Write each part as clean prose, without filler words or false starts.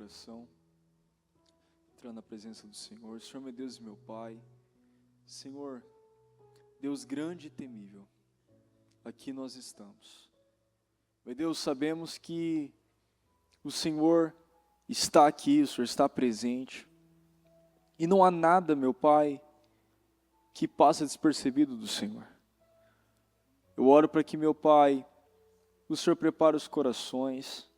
oração, entrar na presença do Senhor. Senhor, meu Deus e meu Pai, Senhor, Deus grande e temível, aqui nós estamos. Meu Deus, sabemos que o Senhor está aqui, o Senhor está presente, e não há nada, meu Pai, que passa despercebido do Senhor. Eu oro para que, meu Pai, o Senhor prepare os corações.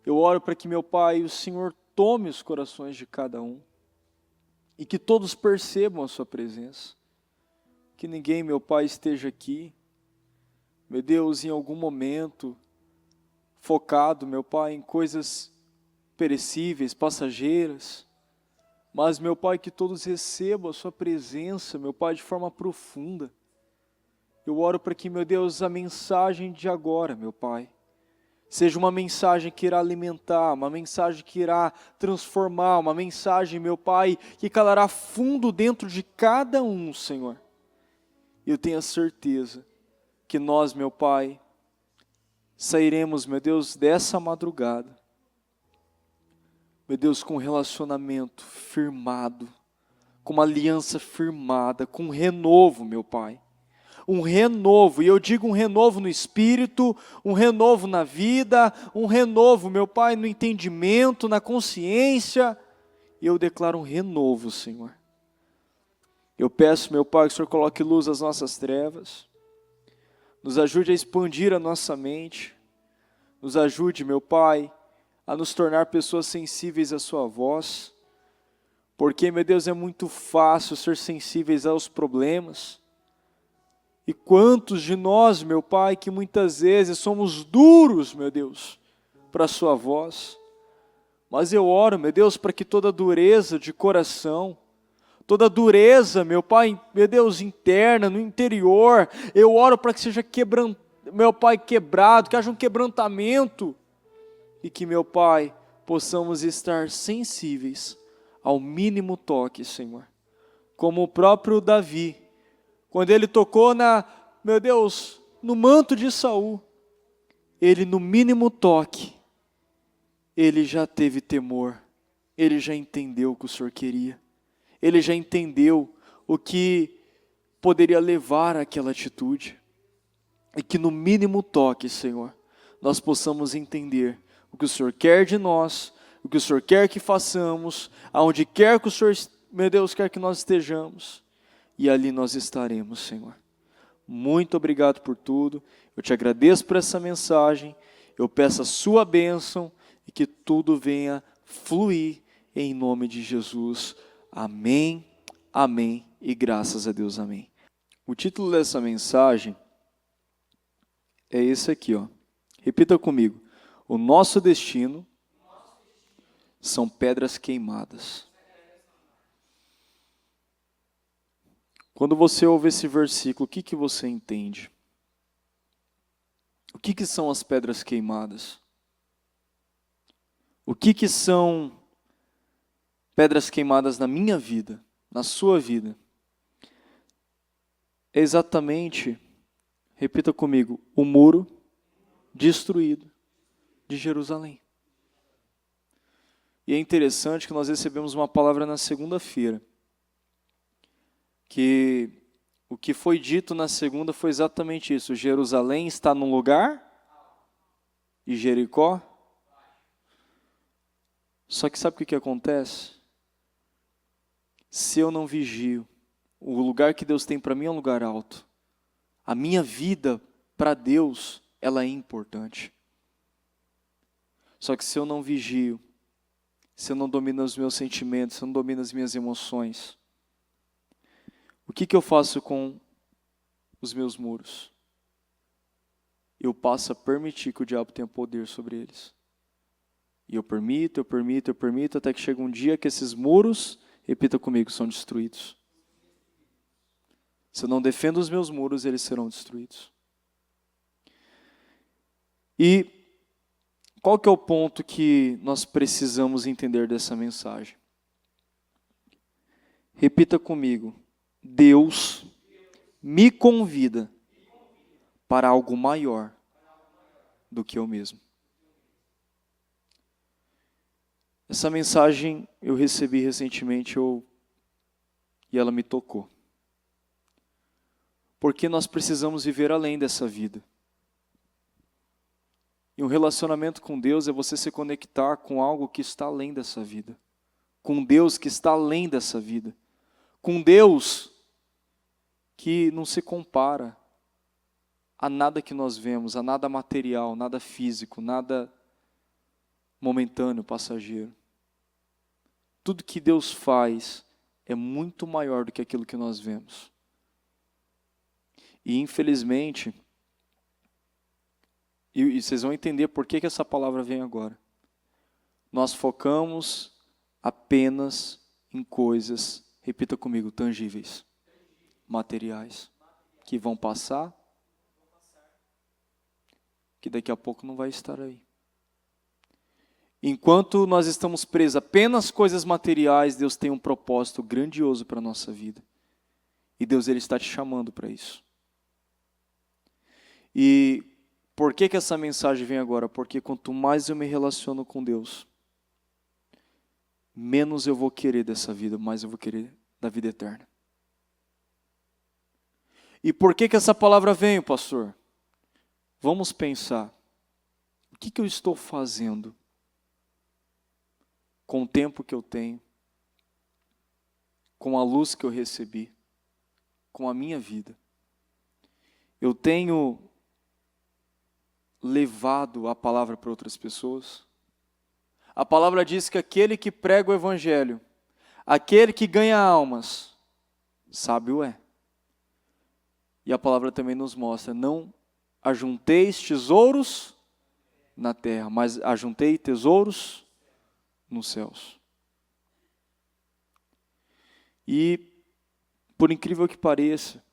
Eu oro para que, meu Pai, o Senhor tome os corações de cada um e que todos percebam a sua presença. Que ninguém, meu Pai, esteja aqui, meu Deus, em algum momento, focado, meu Pai, em coisas perecíveis, passageiras, mas, meu Pai, que todos recebam a sua presença, meu Pai, de forma profunda. Eu oro para que, meu Deus, a mensagem de agora, meu Pai, seja uma mensagem que irá alimentar, uma mensagem que irá transformar, uma mensagem, meu Pai, que calará fundo dentro de cada um, Senhor. E eu tenho a certeza que nós, meu Pai, sairemos, meu Deus, dessa madrugada, meu Deus, com um relacionamento firmado, com uma aliança firmada, com um renovo, meu Pai. Um renovo, e eu digo um renovo no espírito, um renovo na vida, um renovo, meu Pai, no entendimento, na consciência. E eu declaro um renovo, Senhor. Eu peço, meu Pai, que o Senhor coloque luz às nossas trevas, nos ajude a expandir a nossa mente, nos ajude, meu Pai, a nos tornar pessoas sensíveis à sua voz, porque, meu Deus, é muito fácil ser sensíveis aos problemas. E quantos de nós, meu Pai, que muitas vezes somos duros, meu Deus, para a sua voz. Mas eu oro, meu Deus, para que toda dureza de coração, toda dureza, meu Pai, meu Deus, interna, no interior, eu oro para que seja meu Pai, quebrado, que haja um quebrantamento, e que, meu Pai, possamos estar sensíveis ao mínimo toque, Senhor. Como o próprio Davi, quando ele tocou meu Deus, no manto de Saul, ele no mínimo toque, ele já teve temor, ele já entendeu o que o Senhor queria, ele já entendeu o que poderia levar àquela atitude, e que no mínimo toque, Senhor, nós possamos entender o que o Senhor quer de nós, o que o Senhor quer que façamos, aonde quer que o Senhor, meu Deus, quer que nós estejamos, e ali nós estaremos, Senhor. Muito obrigado por tudo, eu te agradeço por essa mensagem, eu peço a sua bênção e que tudo venha fluir em nome de Jesus. Amém, amém e graças a Deus, amém. O título dessa mensagem é esse aqui, ó. Repita comigo. O nosso destino são pedras queimadas. Quando você ouve esse versículo, o que você entende? O que são as pedras queimadas? O que são pedras queimadas na minha vida, na sua vida? É exatamente, repita comigo, o muro destruído de Jerusalém. E é interessante que nós recebemos uma palavra na segunda-feira, que o que foi dito na segunda foi exatamente isso. Jerusalém está num lugar e Jericó. Só que sabe o que acontece? Se eu não vigio, o lugar que Deus tem para mim é um lugar alto. A minha vida para Deus, ela é importante. Só que se eu não vigio, se eu não domino os meus sentimentos, se eu não domino as minhas emoções, o que eu faço com os meus muros? Eu passo a permitir que o diabo tenha poder sobre eles. E eu permito, até que chega um dia que esses muros, repita comigo, são destruídos. Se eu não defendo os meus muros, eles serão destruídos. E qual que é o ponto que nós precisamos entender dessa mensagem? Repita comigo. Deus me convida para algo maior do que eu mesmo. Essa mensagem eu recebi recentemente e ela me tocou. Porque nós precisamos viver além dessa vida. E um relacionamento com Deus é você se conectar com algo que está além dessa vida. Com Deus que está além dessa vida. Com Deus que não se compara a nada que nós vemos, a nada material, nada físico, nada momentâneo, passageiro. Tudo que Deus faz é muito maior do que aquilo que nós vemos. E infelizmente, e vocês vão entender por que essa palavra vem agora. Nós focamos apenas em coisas, repita comigo, tangíveis, materiais, que vão passar, que daqui a pouco não vai estar aí. Enquanto nós estamos presos apenas coisas materiais, Deus tem um propósito grandioso para a nossa vida. E Deus ele está te chamando para isso. E por que essa mensagem vem agora? Porque quanto mais eu me relaciono com Deus, menos eu vou querer dessa vida, mais eu vou querer da vida eterna. E por que essa palavra veio, pastor? Vamos pensar. O que eu estou fazendo com o tempo que eu tenho, com a luz que eu recebi, com a minha vida? Eu tenho levado a palavra para outras pessoas? A palavra diz que aquele que prega o evangelho, aquele que ganha almas, sábio é. E a palavra também nos mostra, não ajunteis tesouros na terra, mas ajuntei tesouros nos céus. E, por incrível que pareça,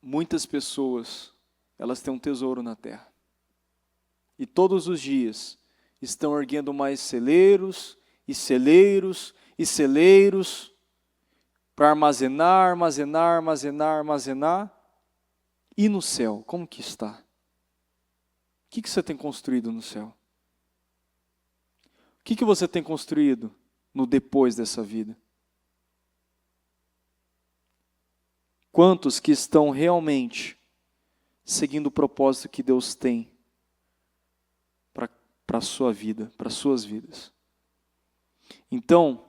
muitas pessoas, elas têm um tesouro na terra. E todos os dias estão erguendo mais celeiros, e celeiros, e celeiros, para armazenar, armazenar, armazenar, armazenar. E no céu, como que está? O que você tem construído no céu? O que você tem construído no depois dessa vida? Quantos que estão realmente seguindo o propósito que Deus tem para a sua vida, para as suas vidas? Então,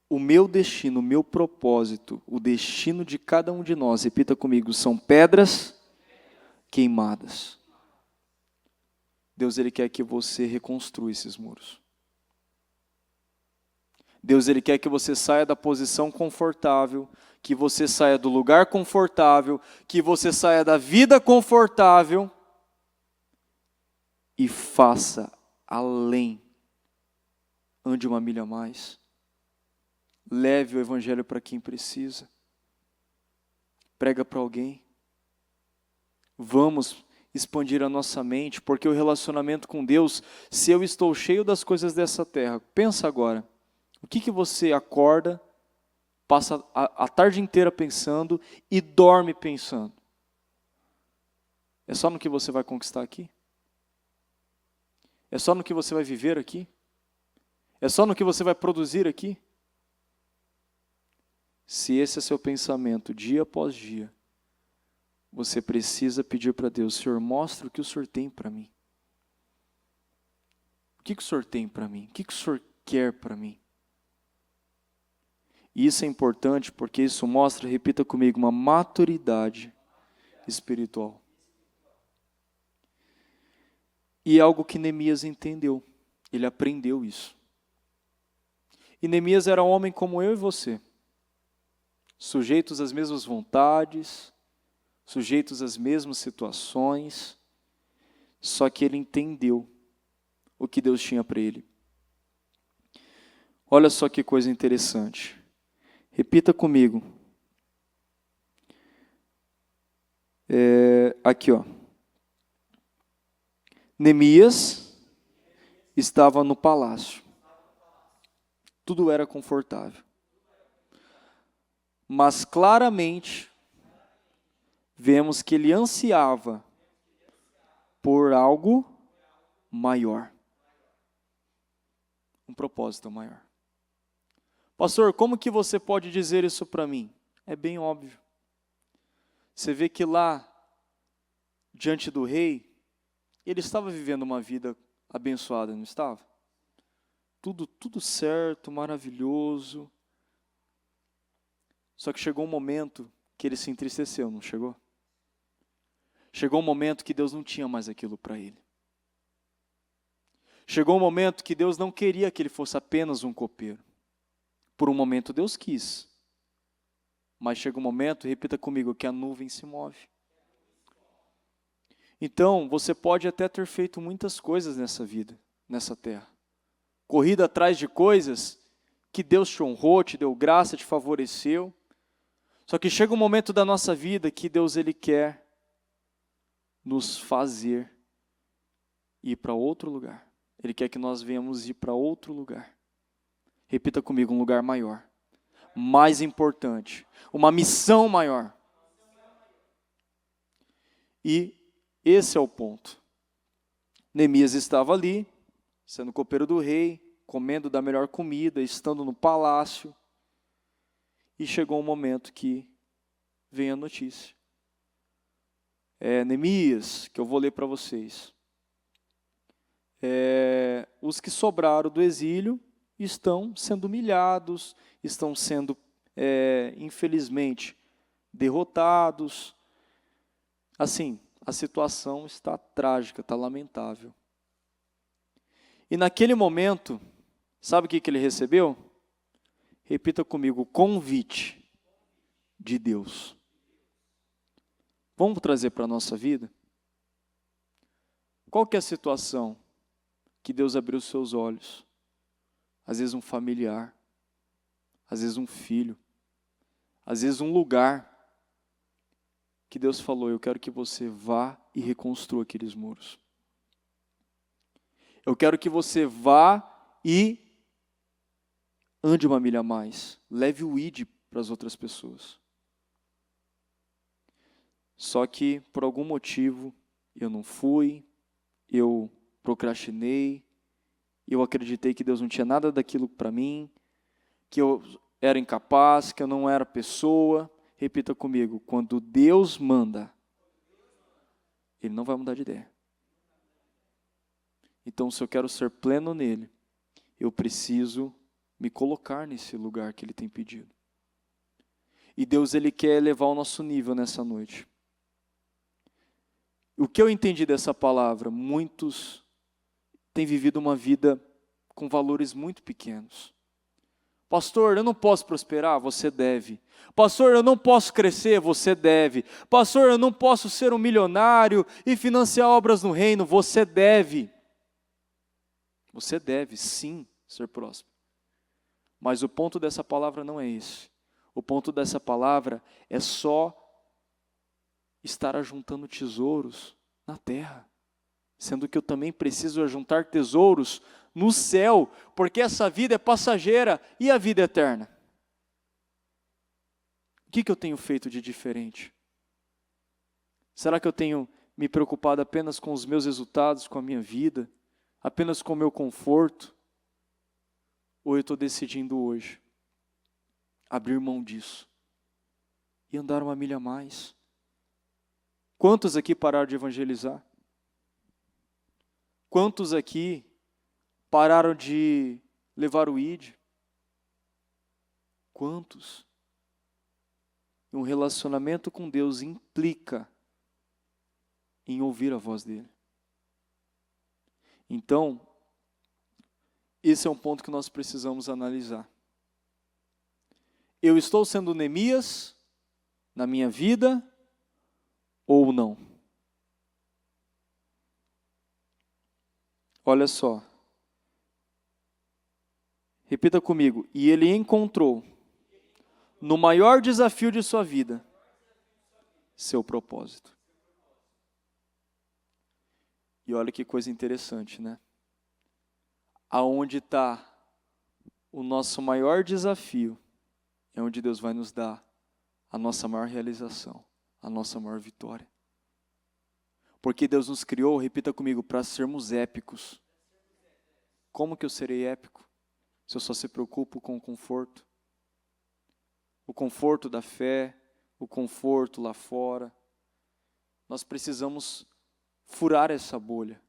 o meu destino, o meu propósito, o destino de cada um de nós, repita comigo, são pedras queimadas. Deus ele quer que você reconstrua esses muros. Deus ele quer que você saia da posição confortável, que você saia do lugar confortável, que você saia da vida confortável e faça além. Ande uma milha a mais. Leve o evangelho para quem precisa. Prega para alguém. Vamos expandir a nossa mente, porque o relacionamento com Deus, se eu estou cheio das coisas dessa terra, pensa agora, o que você acorda, passa a tarde inteira pensando e dorme pensando? É só no que você vai conquistar aqui? É só no que você vai viver aqui? É só no que você vai produzir aqui? Se esse é seu pensamento dia após dia, você precisa pedir para Deus, Senhor, mostra o que o Senhor tem para mim. O que o Senhor tem para mim? O que o Senhor quer para mim? E isso é importante porque isso mostra, repita comigo, uma maturidade espiritual. E é algo que Neemias entendeu. Ele aprendeu isso. E Neemias era um homem como eu e você. Sujeitos às mesmas vontades, sujeitos às mesmas situações, só que ele entendeu o que Deus tinha para ele. Olha só que coisa interessante. Repita comigo. Aqui, ó. Neemias estava no palácio. Tudo era confortável. Mas claramente vemos que ele ansiava por algo maior. um propósito maior. Pastor, como que você pode dizer isso para mim? É bem óbvio. Você vê que lá, diante do rei, ele estava vivendo uma vida abençoada, não estava? Tudo certo, maravilhoso. Só que chegou um momento que ele se entristeceu, não chegou? Chegou um momento que Deus não tinha mais aquilo para ele. Chegou um momento que Deus não queria que ele fosse apenas um copeiro. Por um momento Deus quis. Mas chega um momento, repita comigo, que a nuvem se move. Então, você pode até ter feito muitas coisas nessa vida, nessa terra. Corrido atrás de coisas que Deus te honrou, te deu graça, te favoreceu. Só que chega um momento da nossa vida que Deus ele quer nos fazer ir para outro lugar. Ele quer que nós venhamos ir para outro lugar. Repita comigo, um lugar maior, mais importante, uma missão maior. E esse é o ponto. Neemias estava ali, sendo copeiro do rei, comendo da melhor comida, estando no palácio. E chegou um momento que vem a notícia. Neemias, que eu vou ler para vocês. Os que sobraram do exílio estão sendo humilhados, estão sendo, infelizmente, derrotados. Assim, a situação está trágica, está lamentável. E naquele momento, sabe o que ele recebeu? Repita comigo, convite de Deus. Vamos trazer para a nossa vida? Qual que é a situação que Deus abriu os seus olhos? Às vezes um familiar, às vezes um filho, às vezes um lugar que Deus falou, eu quero que você vá e reconstrua aqueles muros. Eu quero que você vá e ande uma milha a mais, leve o ID para as outras pessoas. Só que, por algum motivo, eu não fui, eu procrastinei, eu acreditei que Deus não tinha nada daquilo para mim, que eu era incapaz, que eu não era pessoa. Repita comigo, quando Deus manda, Ele não vai mudar de ideia. Então, se eu quero ser pleno nele, eu preciso me colocar nesse lugar que Ele tem pedido. E Deus, Ele quer elevar o nosso nível nessa noite. O que eu entendi dessa palavra? Muitos têm vivido uma vida com valores muito pequenos. Pastor, eu não posso prosperar? Você deve. Pastor, eu não posso crescer? Você deve. Pastor, eu não posso ser um milionário e financiar obras no reino? Você deve. Você deve, sim, ser próspero. Mas o ponto dessa palavra não é esse. O ponto dessa palavra é só estar ajuntando tesouros na terra. Sendo que eu também preciso ajuntar tesouros no céu, porque essa vida é passageira e a vida é eterna. O que eu tenho feito de diferente? Será que eu tenho me preocupado apenas com os meus resultados, com a minha vida, apenas com o meu conforto? Ou eu estou decidindo hoje abrir mão disso e andar uma milha a mais? Quantos aqui pararam de evangelizar? Quantos aqui pararam de levar o ID? Quantos? Um relacionamento com Deus implica em ouvir a voz dele. Então, esse é um ponto que nós precisamos analisar. Eu estou sendo Neemias na minha vida ou não? Olha só. Repita comigo. E ele encontrou, no maior desafio de sua vida, seu propósito. E olha que coisa interessante, né? Aonde está o nosso maior desafio, é onde Deus vai nos dar a nossa maior realização, a nossa maior vitória. Porque Deus nos criou, repita comigo, para sermos épicos. Como que eu serei épico? se eu só se preocupo com o conforto da fé, o conforto lá fora. Nós precisamos furar essa bolha.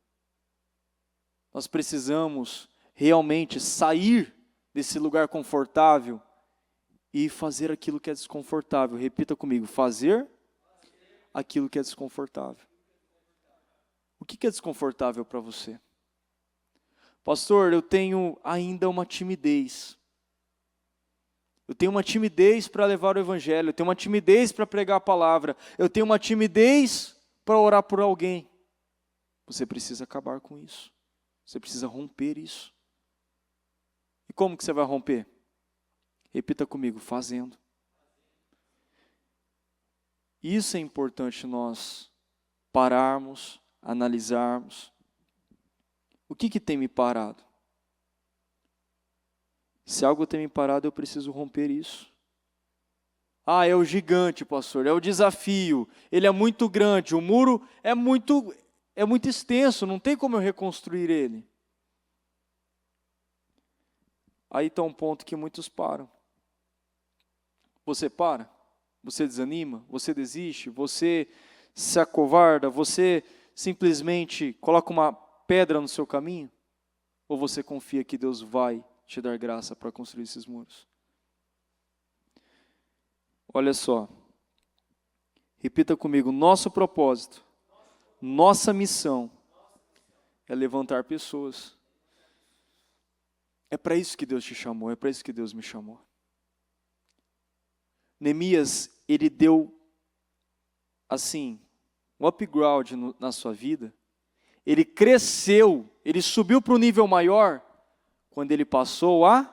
Nós precisamos realmente sair desse lugar confortável e fazer aquilo que é desconfortável. Repita comigo, fazer aquilo que é desconfortável. O que é desconfortável para você? Pastor, eu tenho ainda uma timidez. Eu tenho uma timidez para levar o evangelho, eu tenho uma timidez para pregar a palavra, eu tenho uma timidez para orar por alguém. Você precisa acabar com isso. Você precisa romper isso. E como que você vai romper? Repita comigo, fazendo. Isso é importante nós pararmos, analisarmos. O que tem me parado? Se algo tem me parado, eu preciso romper isso. Ah, é o gigante, pastor, é o desafio, ele é muito grande, o muro é muito extenso, não tem como eu reconstruir ele. Aí está um ponto que muitos param. Você para? Você desanima? Você desiste? Você se acovarda? Você simplesmente coloca uma pedra no seu caminho? Ou você confia que Deus vai te dar graça para construir esses muros? Olha só, repita comigo, nosso propósito, nossa missão é levantar pessoas. É para isso que Deus te chamou, é para isso que Deus me chamou. Neemias, ele deu, assim, um upgrade na sua vida. Ele cresceu, ele subiu para um nível maior, quando ele passou a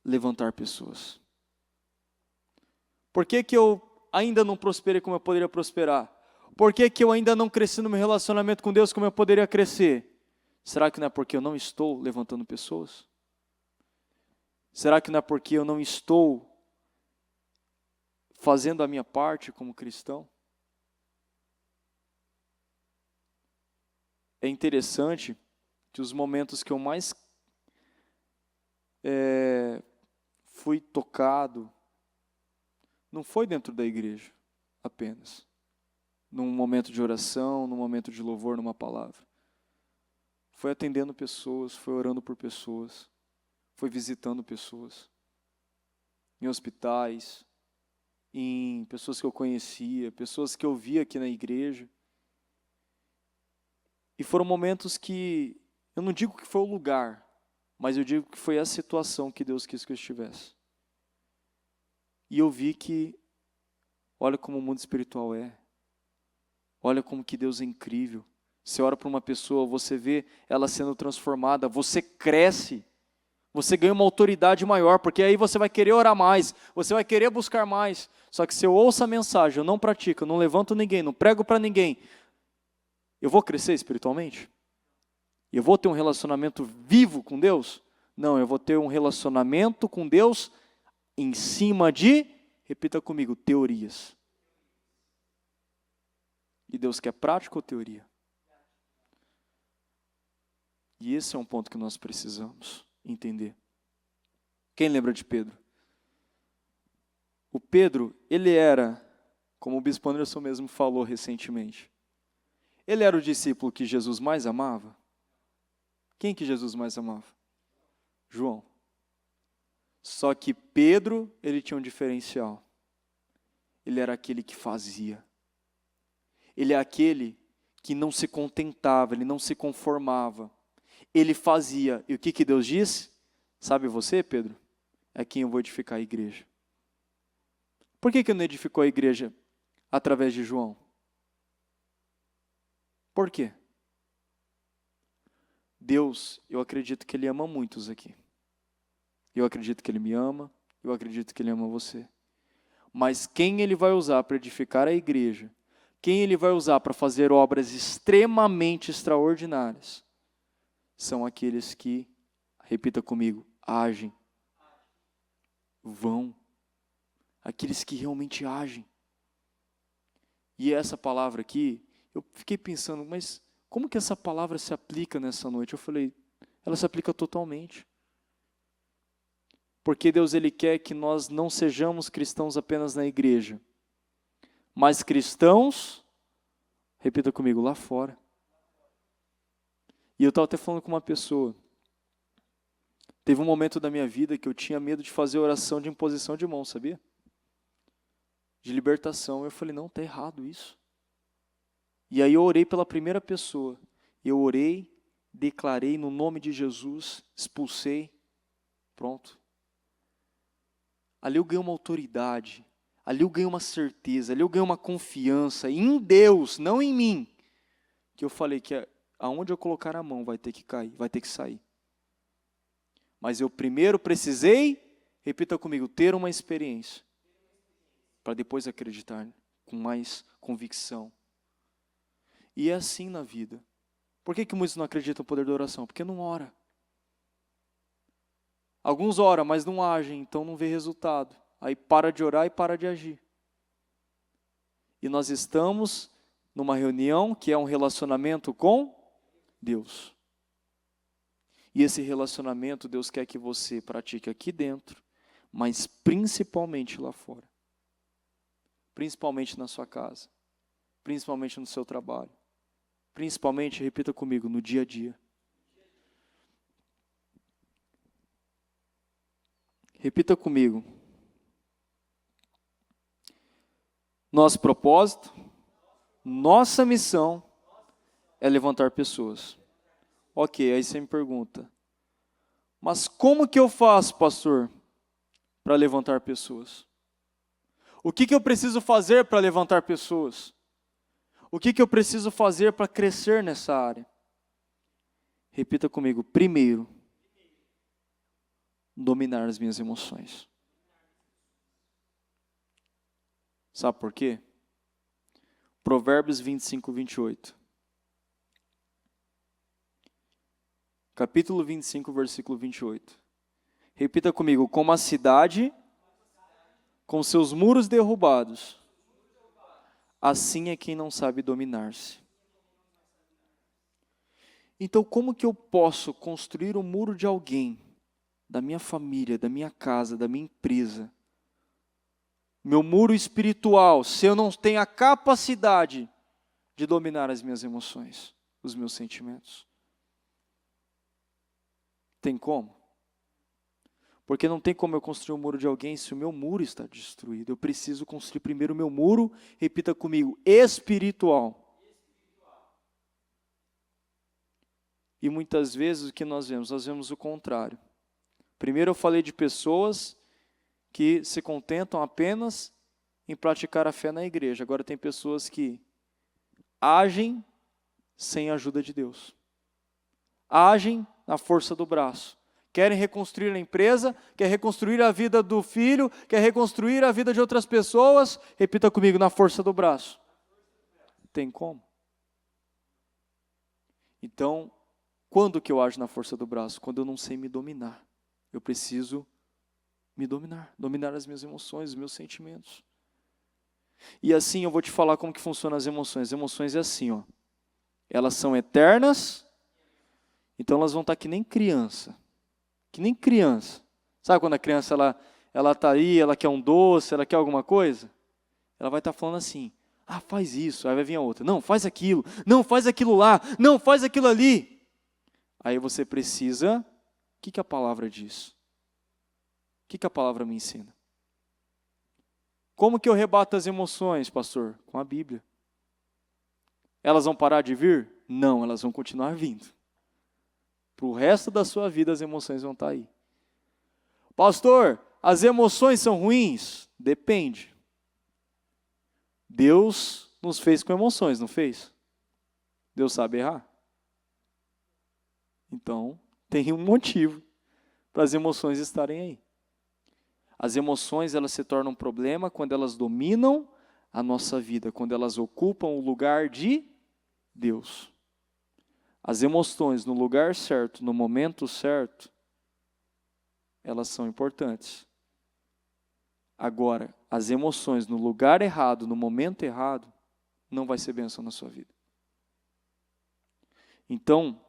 levantar pessoas. Por que eu ainda não prosperei como eu poderia prosperar? Por que eu ainda não cresci no meu relacionamento com Deus como eu poderia crescer? Será que não é porque eu não estou levantando pessoas? Será que não é porque eu não estou fazendo a minha parte como cristão? É interessante que os momentos que eu mais fui tocado, não foi dentro da igreja apenas, num momento de oração, num momento de louvor, numa palavra. Foi atendendo pessoas, foi orando por pessoas, foi visitando pessoas, em hospitais, em pessoas que eu conhecia, pessoas que eu via aqui na igreja. E foram momentos que, eu não digo que foi o lugar, mas eu digo que foi a situação que Deus quis que eu estivesse. E eu vi que, olha como o mundo espiritual é. Olha como que Deus é incrível. Você ora para uma pessoa, você vê ela sendo transformada, você cresce, você ganha uma autoridade maior, porque aí você vai querer orar mais, você vai querer buscar mais. Só que se eu ouço a mensagem, eu não pratico, eu não levanto ninguém, não prego para ninguém, eu vou crescer espiritualmente? Eu vou ter um relacionamento vivo com Deus? Não, eu vou ter um relacionamento com Deus em cima de, repita comigo, teorias. E Deus quer prática ou teoria? E esse é um ponto que nós precisamos entender. Quem lembra de Pedro? O Pedro, ele era, como o bispo Anderson mesmo falou recentemente, ele era o discípulo que Jesus mais amava? Quem que Jesus mais amava? João. Só que Pedro, ele tinha um diferencial. Ele era aquele que fazia. Ele é aquele que não se contentava, ele não se conformava. Ele fazia. E o que Deus disse? Sabe você, Pedro? É quem eu vou edificar a igreja. Por que não edificou a igreja através de João? Por quê? Deus, eu acredito que Ele ama muitos aqui. Eu acredito que Ele me ama, eu acredito que Ele ama você. Mas quem Ele vai usar para edificar a igreja, quem Ele vai usar para fazer obras extremamente extraordinárias, são aqueles que, repita comigo, agem, vão, aqueles que realmente agem. E essa palavra aqui, eu fiquei pensando, mas como que essa palavra se aplica nessa noite? Eu falei, ela se aplica totalmente. Porque Deus ele quer que nós não sejamos cristãos apenas na igreja, mas cristãos, repita comigo, lá fora. E eu estava até falando com uma pessoa, teve um momento da minha vida que eu tinha medo de fazer oração de imposição de mão, sabia? De libertação. Eu falei, não, está errado isso. E aí eu orei pela primeira pessoa. Eu orei, declarei no nome de Jesus, expulsei, pronto. Ali eu ganhei uma autoridade, ali eu ganhei uma certeza, ali eu ganhei uma confiança em Deus, não em mim. Que eu falei que aonde eu colocar a mão vai ter que cair, vai ter que sair. Mas eu primeiro precisei, repita comigo, ter uma experiência. Para depois acreditar com mais convicção. E é assim na vida. Por que muitos não acreditam no poder da oração? Porque não ora. Alguns oram, mas não agem, então não vê resultado. Aí para de orar e para de agir. E nós estamos numa reunião que é um relacionamento com Deus. E esse relacionamento Deus quer que você pratique aqui dentro, mas principalmente lá fora. Principalmente na sua casa. Principalmente no seu trabalho. Principalmente, repita comigo, no dia a dia. Repita comigo. Nosso propósito, nossa missão é levantar pessoas. Ok, aí você me pergunta, mas como que eu faço, pastor, para levantar pessoas? O que eu preciso fazer para levantar pessoas? O que eu preciso fazer para crescer nessa área? Repita comigo. Primeiro, dominar as minhas emoções. Sabe por quê? Provérbios 25, 28. Capítulo 25, versículo 28. Repita comigo. Como a cidade com seus muros derrubados, assim é quem não sabe dominar-se. Então, como que eu posso construir um muro de alguém, da minha família, da minha casa, da minha empresa? Meu muro espiritual, se eu não tenho a capacidade de dominar as minhas emoções, os meus sentimentos. Tem como? Porque não tem como eu construir um muro de alguém se o meu muro está destruído. Eu preciso construir primeiro o meu muro, repita comigo, espiritual. E muitas vezes o que nós vemos? Nós vemos o contrário. Primeiro eu falei de pessoas que se contentam apenas em praticar a fé na igreja. Agora tem pessoas que agem sem a ajuda de Deus. Agem na força do braço. Querem reconstruir a empresa, quer reconstruir a vida do filho, quer reconstruir a vida de outras pessoas. Repita comigo, na força do braço. Tem como? Então, quando que eu ajo na força do braço? Quando eu não sei me dominar. Eu preciso me dominar. Dominar as minhas emoções, os meus sentimentos. E assim eu vou te falar como que funcionam as emoções. As emoções é assim, ó. Elas são eternas, então elas vão estar que nem criança. Que nem criança. Sabe quando a criança ela tá aí, ela quer um doce, ela quer alguma coisa? Ela vai estar falando assim, faz isso. Aí vai vir a outra, não, faz aquilo. Não, faz aquilo lá. Não, faz aquilo ali. Aí você precisa, o que a palavra diz? O que a palavra me ensina? Como que eu rebato as emoções, pastor? Com a Bíblia. Elas vão parar de vir? Não, elas vão continuar vindo. Para o resto da sua vida as emoções vão estar aí. Pastor, as emoções são ruins? Depende. Deus nos fez com emoções, não fez? Deus sabe errar? Então, tem um motivo para as emoções estarem aí. As emoções, elas se tornam um problema quando elas dominam a nossa vida, quando elas ocupam o lugar de Deus. As emoções no lugar certo, no momento certo, elas são importantes. Agora, as emoções no lugar errado, no momento errado, não vai ser bênção na sua vida. Então,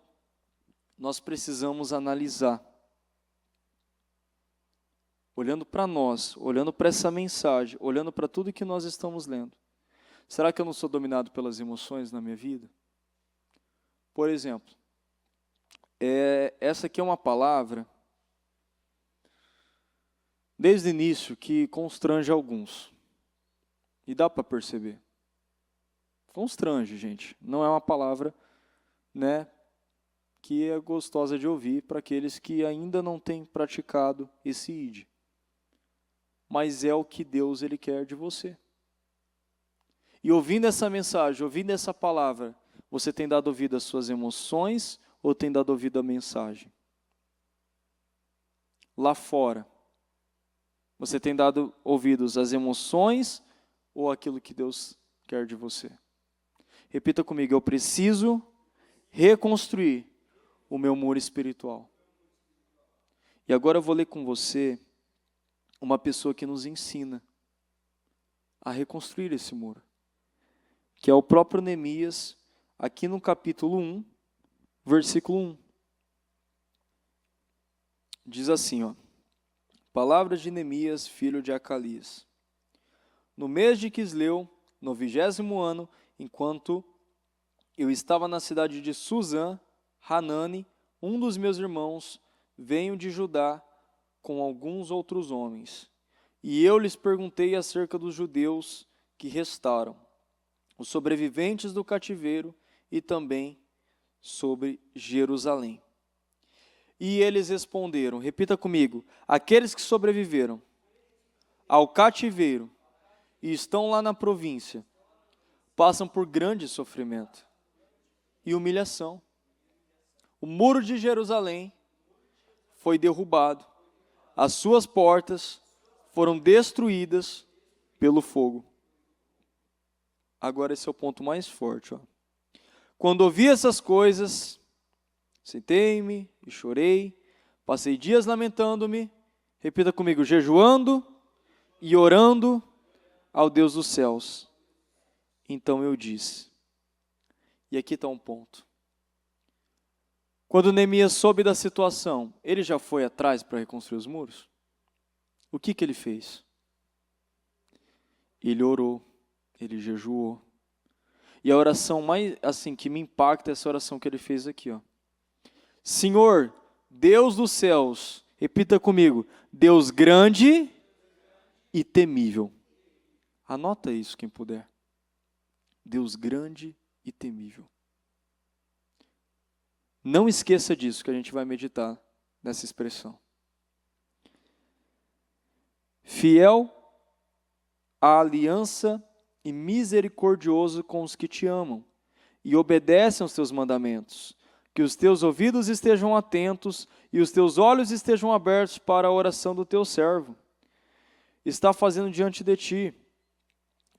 nós precisamos analisar olhando para nós, olhando para essa mensagem, olhando para tudo que nós estamos lendo, será que eu não sou dominado pelas emoções na minha vida? Por exemplo, essa aqui é uma palavra, desde o início, que constrange alguns. E dá para perceber. Constrange, gente. Não é uma palavra, né, que é gostosa de ouvir para aqueles que ainda não têm praticado esse ID. Mas é o que Deus ele quer de você. E ouvindo essa mensagem, ouvindo essa palavra, você tem dado ouvido às suas emoções ou tem dado ouvido à mensagem? Lá fora, você tem dado ouvidos às emoções ou àquilo que Deus quer de você? Repita comigo, eu preciso reconstruir o meu muro espiritual. E agora eu vou ler com você uma pessoa que nos ensina a reconstruir esse muro, que é o próprio Neemias, aqui no capítulo 1, versículo 1. Diz assim, ó: Palavras de Neemias, filho de Acalias. No mês de Quisleu, no 20º ano, enquanto eu estava na cidade de Suzã, Hanani, um dos meus irmãos, veio de Judá com alguns outros homens. E eu lhes perguntei acerca dos judeus que restaram, os sobreviventes do cativeiro e também sobre Jerusalém. E eles responderam, repita comigo, aqueles que sobreviveram ao cativeiro e estão lá na província, passam por grande sofrimento e humilhação. O muro de Jerusalém foi derrubado, as suas portas foram destruídas pelo fogo. Agora esse é o ponto mais forte, ó. Quando ouvi essas coisas, sentei-me e chorei, passei dias lamentando-me, repita comigo, jejuando e orando ao Deus dos céus. Então eu disse, e aqui está um ponto. Quando Neemias soube da situação, ele já foi atrás para reconstruir os muros? O que ele fez? Ele orou, ele jejuou. E a oração mais assim que me impacta é essa oração que ele fez aqui, ó. Senhor, Deus dos céus, repita comigo, Deus grande e temível. Anota isso quem puder. Deus grande e temível. Não esqueça disso que a gente vai meditar nessa expressão. Fiel à aliança e misericordioso com os que te amam e obedecem aos teus mandamentos. Que os teus ouvidos estejam atentos e os teus olhos estejam abertos para a oração do teu servo. Está fazendo diante de ti,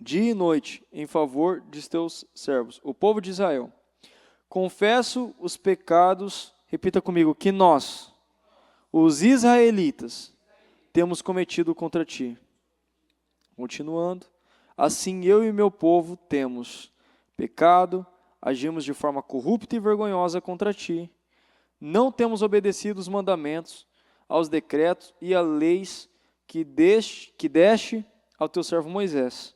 dia e noite, em favor de teus servos, o povo de Israel. Confesso os pecados, repita comigo, que nós, os israelitas, temos cometido contra ti. Continuando, assim eu e meu povo temos pecado, agimos de forma corrupta e vergonhosa contra ti. Não temos obedecido os mandamentos, aos decretos e às leis que deste ao teu servo Moisés.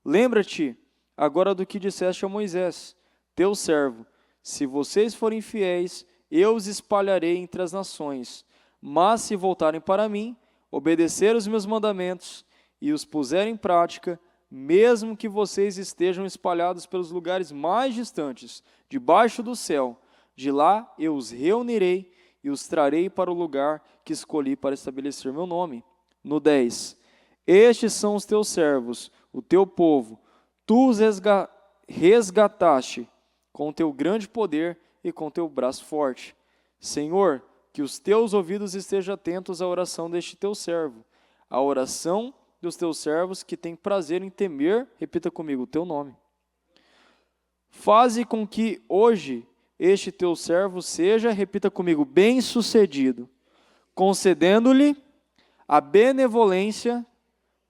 Lembra-te agora do que disseste a Moisés, teu servo. Se vocês forem fiéis, eu os espalharei entre as nações. Mas se voltarem para mim, obedecer os meus mandamentos e os puserem em prática, mesmo que vocês estejam espalhados pelos lugares mais distantes, debaixo do céu, de lá eu os reunirei e os trarei para o lugar que escolhi para estabelecer meu nome. No 10, estes são os teus servos, o teu povo, tu os resgataste com teu grande poder e com teu braço forte. Senhor, que os teus ouvidos estejam atentos à oração deste teu servo, à oração dos teus servos que têm prazer em temer, repita comigo, o teu nome. Faze com que hoje este teu servo seja, repita comigo, bem-sucedido, concedendo-lhe a benevolência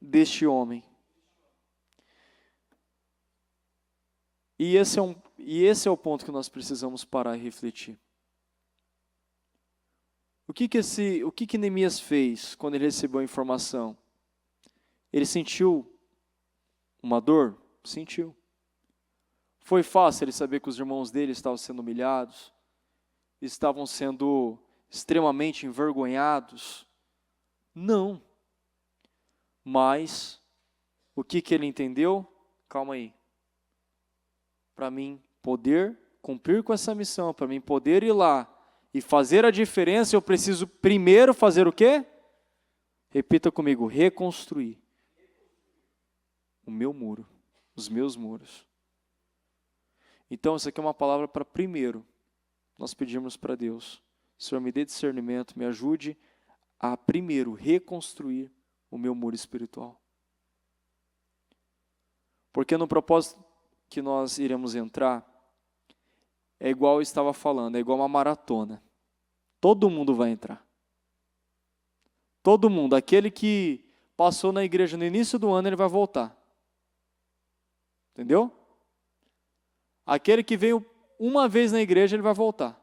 deste homem. E esse é o ponto que nós precisamos parar e refletir. O que Neemias fez quando ele recebeu a informação? Ele sentiu uma dor? Sentiu. Foi fácil ele saber que os irmãos dele estavam sendo humilhados, estavam sendo extremamente envergonhados? Não. Mas, o que ele entendeu? Calma aí. Para mim poder cumprir com essa missão, para mim poder ir lá e fazer a diferença, eu preciso primeiro fazer o quê? Repita comigo, reconstruir o meu muro, os meus muros. Então, isso aqui é uma palavra para primeiro nós pedirmos para Deus: Senhor, me dê discernimento, me ajude a primeiro reconstruir o meu muro espiritual. Porque no propósito que nós iremos entrar, é igual eu estava falando, é igual uma maratona. Todo mundo vai entrar. Todo mundo. Aquele que passou na igreja no início do ano, ele vai voltar. Entendeu? Aquele que veio uma vez na igreja, ele vai voltar.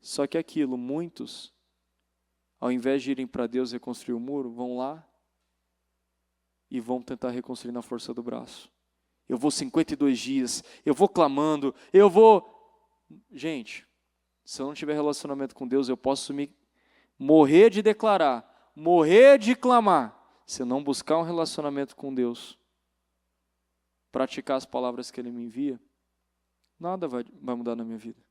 Só que aquilo, muitos, ao invés de irem para Deus reconstruir o muro, vão lá e vão tentar reconstruir na força do braço. Eu vou 52 dias, eu vou clamando, eu vou... Gente, se eu não tiver relacionamento com Deus, eu posso me morrer de declarar, morrer de clamar. Se eu não buscar um relacionamento com Deus, praticar as palavras que Ele me envia, nada vai mudar na minha vida.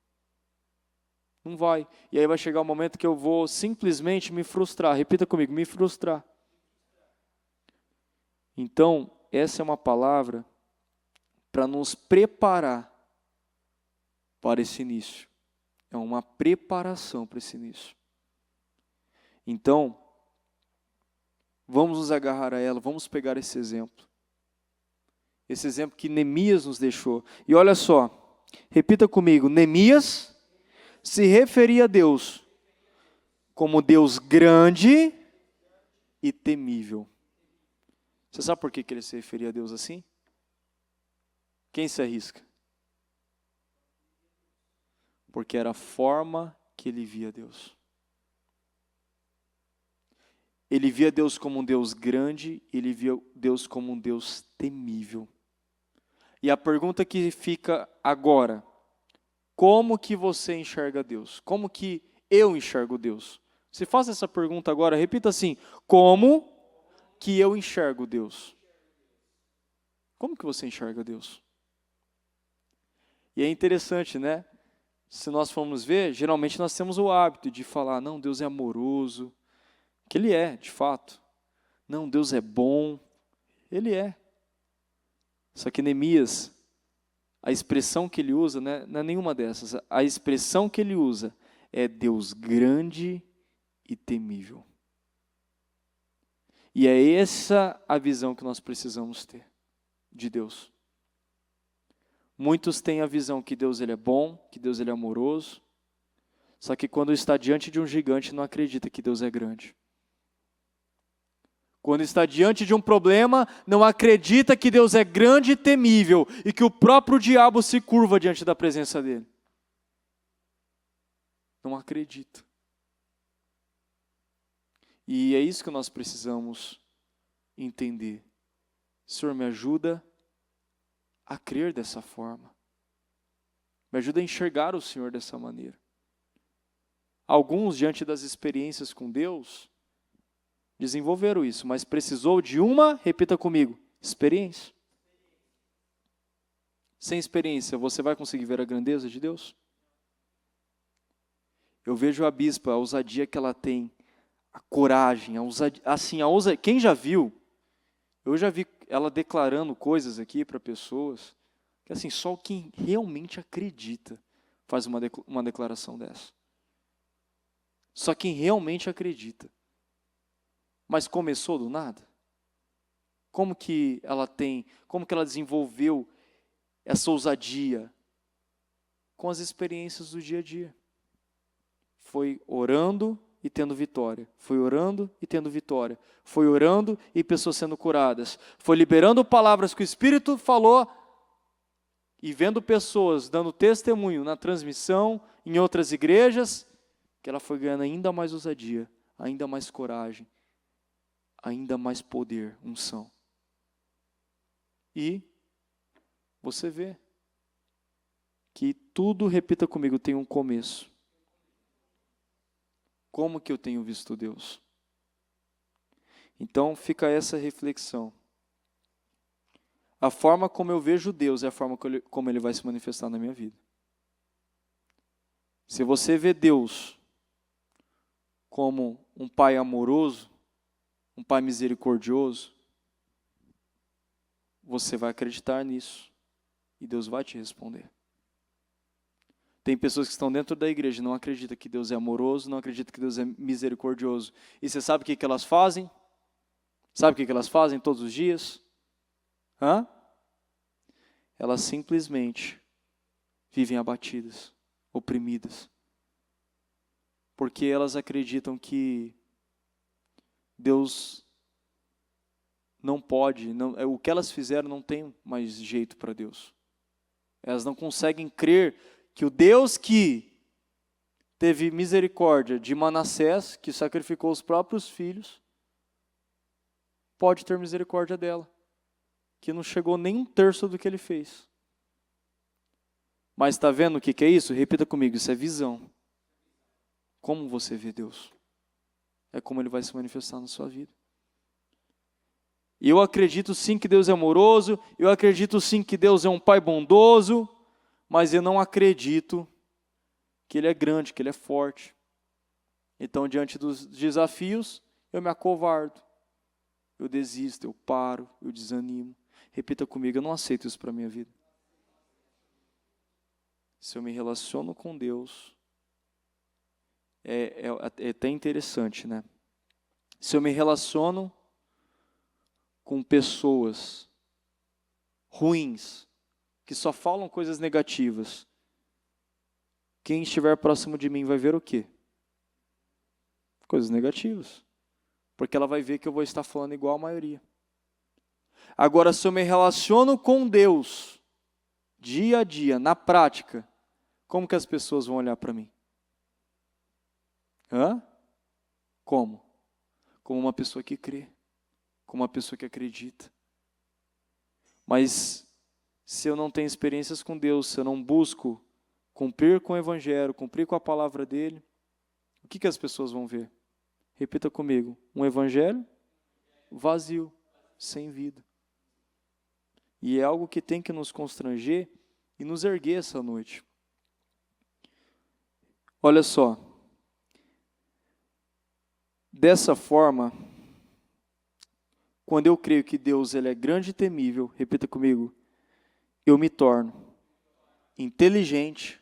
Não vai. E aí vai chegar o momento que eu vou simplesmente me frustrar. Repita comigo, me frustrar. Então, essa é uma palavra para nos preparar para esse início. É uma preparação para esse início. Então, vamos nos agarrar a ela, vamos pegar esse exemplo. Esse exemplo que Neemias nos deixou. E olha só, repita comigo, Neemias se referia a Deus como Deus grande e temível. Você sabe por que ele se referia a Deus assim? Quem se arrisca? Porque era a forma que ele via Deus. Ele via Deus como um Deus grande, ele via Deus como um Deus temível. E a pergunta que fica agora: como que você enxerga Deus? Como que eu enxergo Deus? Se faz essa pergunta agora, repita assim: como que eu enxergo Deus? Como que você enxerga Deus? E é interessante, né? Se nós formos ver, geralmente nós temos o hábito de falar: não, Deus é amoroso, que Ele é, de fato. Não, Deus é bom, Ele é. Só que Neemias, a expressão que ele usa, né, não é nenhuma dessas. A expressão que ele usa é Deus grande e temível. E é essa a visão que nós precisamos ter de Deus. Muitos têm a visão que Deus ele é bom, que Deus ele é amoroso, só que quando está diante de um gigante não acredita que Deus é grande. Quando está diante de um problema, não acredita que Deus é grande e temível e que o próprio diabo se curva diante da presença dele. Não acredita. E é isso que nós precisamos entender. Senhor, me ajuda a crer dessa forma. Me ajuda a enxergar o Senhor dessa maneira. Alguns, diante das experiências com Deus, desenvolveram isso, mas precisou de uma, repita comigo, experiência. Sem experiência, você vai conseguir ver a grandeza de Deus? Eu vejo a bispa, a ousadia que ela tem, a coragem, a ousadia, assim, quem já viu? Eu já vi ela declarando coisas aqui para pessoas, que assim, só quem realmente acredita faz uma declaração dessa. Só quem realmente acredita. Mas começou do nada? Como que ela desenvolveu essa ousadia? Com as experiências do dia a dia. Foi orando e tendo vitória. Foi orando e tendo vitória. Foi orando e pessoas sendo curadas. Foi liberando palavras que o Espírito falou e vendo pessoas dando testemunho na transmissão, em outras igrejas, que ela foi ganhando ainda mais ousadia, ainda mais coragem, ainda mais poder, unção. E você vê que tudo, repita comigo, tem um começo. Como que eu tenho visto Deus? Então fica essa reflexão. A forma como eu vejo Deus é a forma como Ele vai se manifestar na minha vida. Se você vê Deus como um Pai amoroso, um Pai misericordioso, você vai acreditar nisso e Deus vai te responder. Tem pessoas que estão dentro da igreja e não acreditam que Deus é amoroso, não acreditam que Deus é misericordioso. E você sabe o que elas fazem? Sabe o que elas fazem todos os dias? Elas simplesmente vivem abatidas, oprimidas. Porque elas acreditam que Deus não pode, o que elas fizeram não tem mais jeito para Deus. Elas não conseguem crer que o Deus que teve misericórdia de Manassés, que sacrificou os próprios filhos, pode ter misericórdia dela, que não chegou nem um terço do que ele fez. Mas está vendo o que é isso? Repita comigo, isso é visão. Como você vê Deus? É como Ele vai se manifestar na sua vida. E eu acredito sim que Deus é amoroso, eu acredito sim que Deus é um Pai bondoso, mas eu não acredito que Ele é grande, que Ele é forte. Então, diante dos desafios, eu me acovardo, eu desisto, eu paro, eu desanimo. Repita comigo, eu não aceito isso para a minha vida. Se eu me relaciono com Deus, é até interessante, né? Se eu me relaciono com pessoas ruins, que só falam coisas negativas, quem estiver próximo de mim vai ver o quê? Coisas negativas. Porque ela vai ver que eu vou estar falando igual a maioria. Agora, se eu me relaciono com Deus, dia a dia, na prática, como que as pessoas vão olhar para mim? Como? Como uma pessoa que crê, como uma pessoa que acredita. Mas se eu não tenho experiências com Deus, se eu não busco cumprir com o Evangelho, cumprir com a palavra dele, o que as pessoas vão ver? Repita comigo, um Evangelho vazio, sem vida. E é algo que tem que nos constranger e nos erguer essa noite. Olha só, dessa forma, quando eu creio que Deus ele é grande e temível, repita comigo, eu me torno inteligente,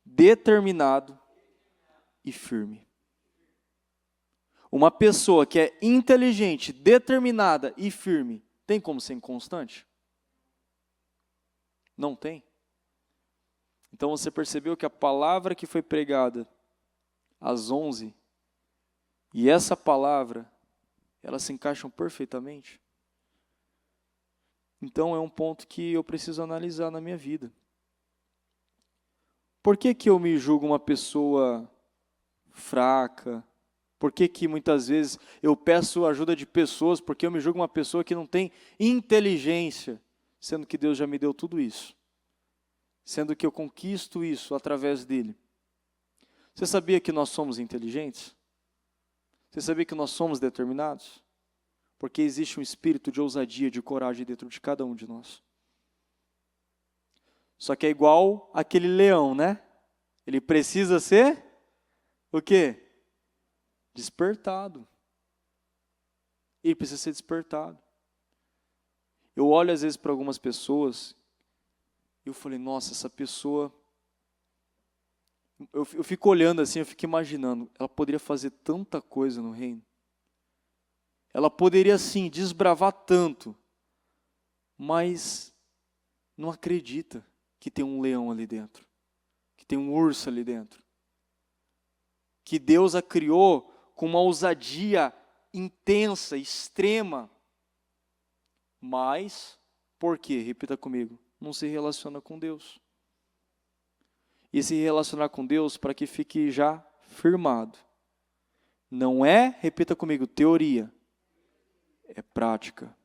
determinado e firme. Uma pessoa que é inteligente, determinada e firme, tem como ser inconstante? Não tem. Então você percebeu que a palavra que foi pregada às 11, e essa palavra, elas se encaixam perfeitamente? Então é um ponto que eu preciso analisar na minha vida. Por que eu me julgo uma pessoa fraca? Por que muitas vezes eu peço ajuda de pessoas porque eu me julgo uma pessoa que não tem inteligência, sendo que Deus já me deu tudo isso? Sendo que eu conquisto isso através dele. Você sabia que nós somos inteligentes? Você sabia que nós somos determinados? Porque existe um espírito de ousadia, de coragem dentro de cada um de nós. Só que é igual aquele leão, né? Ele precisa ser o quê? Despertado. Ele precisa ser despertado. Eu olho às vezes para algumas pessoas e eu falei, nossa, essa pessoa... Eu fico olhando assim, eu fico imaginando, ela poderia fazer tanta coisa no reino. Ela poderia, sim, desbravar tanto, mas não acredita que tem um leão ali dentro, que tem um urso ali dentro. Que Deus a criou com uma ousadia intensa, extrema. Mas, por quê? Repita comigo. não se relaciona com Deus. E se relacionar com Deus para que fique já firmado. Não é, repita comigo, teoria. É prática.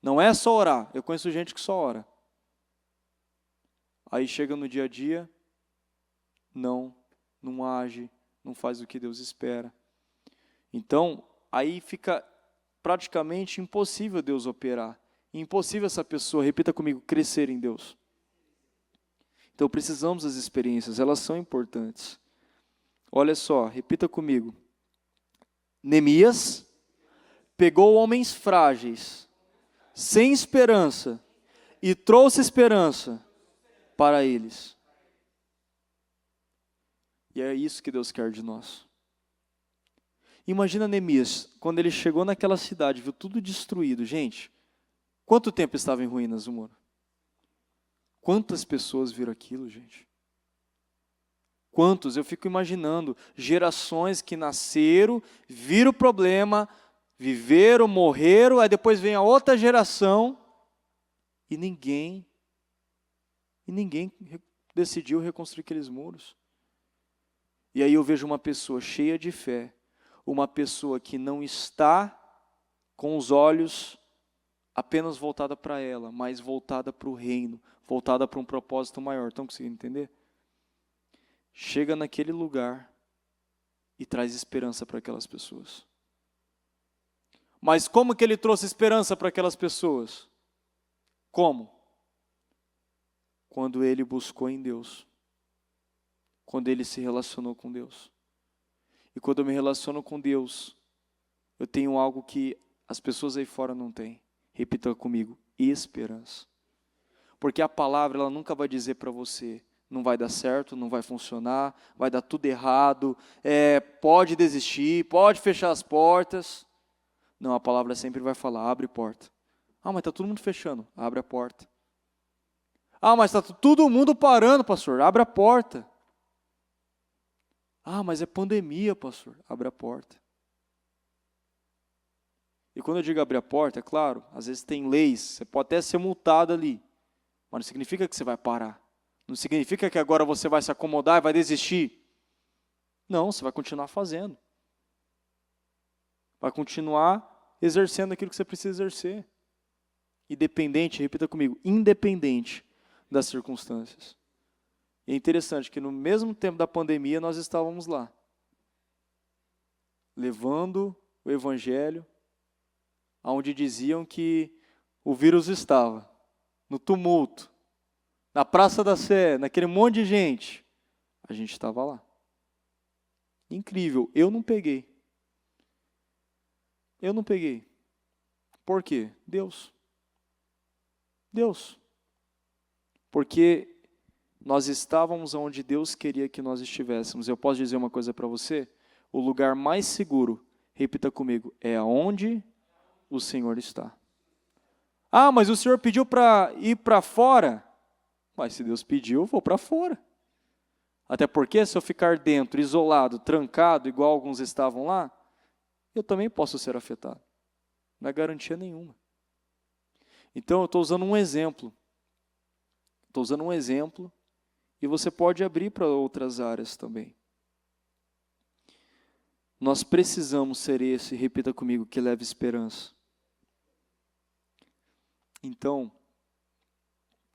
Não é só orar. Eu conheço gente que só ora. Aí chega no dia a dia, não age, não faz o que Deus espera. Então, aí fica praticamente impossível Deus operar. Impossível essa pessoa, repita comigo, crescer em Deus. Então precisamos das experiências, elas são importantes. Olha só, repita comigo. Neemias pegou homens frágeis, sem esperança, e trouxe esperança para eles. E é isso que Deus quer de nós. Imagina Neemias, quando ele chegou naquela cidade, viu tudo destruído. Gente, quanto tempo estava em ruínas o muro? Quantas pessoas viram aquilo, gente? Quantos? Eu fico imaginando gerações que nasceram, viram o problema, viveram, morreram, aí depois vem a outra geração e ninguém decidiu reconstruir aqueles muros. E aí eu vejo uma pessoa cheia de fé, uma pessoa que não está com os olhos apenas voltada para ela, mas voltada para o reino, voltada para um propósito maior. Estão conseguindo entender? Chega naquele lugar e traz esperança para aquelas pessoas. Mas como que ele trouxe esperança para aquelas pessoas? Como? Quando ele buscou em Deus. Quando ele se relacionou com Deus. E quando eu me relaciono com Deus, eu tenho algo que as pessoas aí fora não têm. Repita comigo, esperança. Porque a palavra, ela nunca vai dizer para você, não vai dar certo, não vai funcionar, vai dar tudo errado, pode desistir, pode fechar as portas. Não, a palavra sempre vai falar, abre porta. Ah, mas está todo mundo fechando, abre a porta. Ah, mas está todo mundo parando, pastor, abre a porta. Ah, mas é pandemia, pastor, abre a porta. E quando eu digo abrir a porta, é claro, às vezes tem leis, você pode até ser multado ali, mas não significa que você vai parar. Não significa que agora você vai se acomodar e vai desistir. Não, você vai continuar fazendo. Vai continuar exercendo aquilo que você precisa exercer. Independente, repita comigo, independente das circunstâncias. E é interessante que no mesmo tempo da pandemia nós estávamos lá, levando o evangelho, onde diziam que o vírus estava, no tumulto, na Praça da Sé, naquele monte de gente, a gente estava lá. Incrível, eu não peguei. Eu não peguei. Por quê? Deus. Deus. Porque nós estávamos onde Deus queria que nós estivéssemos. Eu posso dizer uma coisa para você? O lugar mais seguro, repita comigo, é aonde o Senhor está. Ah, mas o Senhor pediu para ir para fora. Mas se Deus pediu, eu vou para fora. Até porque se eu ficar dentro, isolado, trancado, igual alguns estavam lá, eu também posso ser afetado. Não é garantia nenhuma. Então eu estou usando um exemplo. Estou usando um exemplo e você pode abrir para outras áreas também. Nós precisamos ser esse, repita comigo, que leva esperança. Então,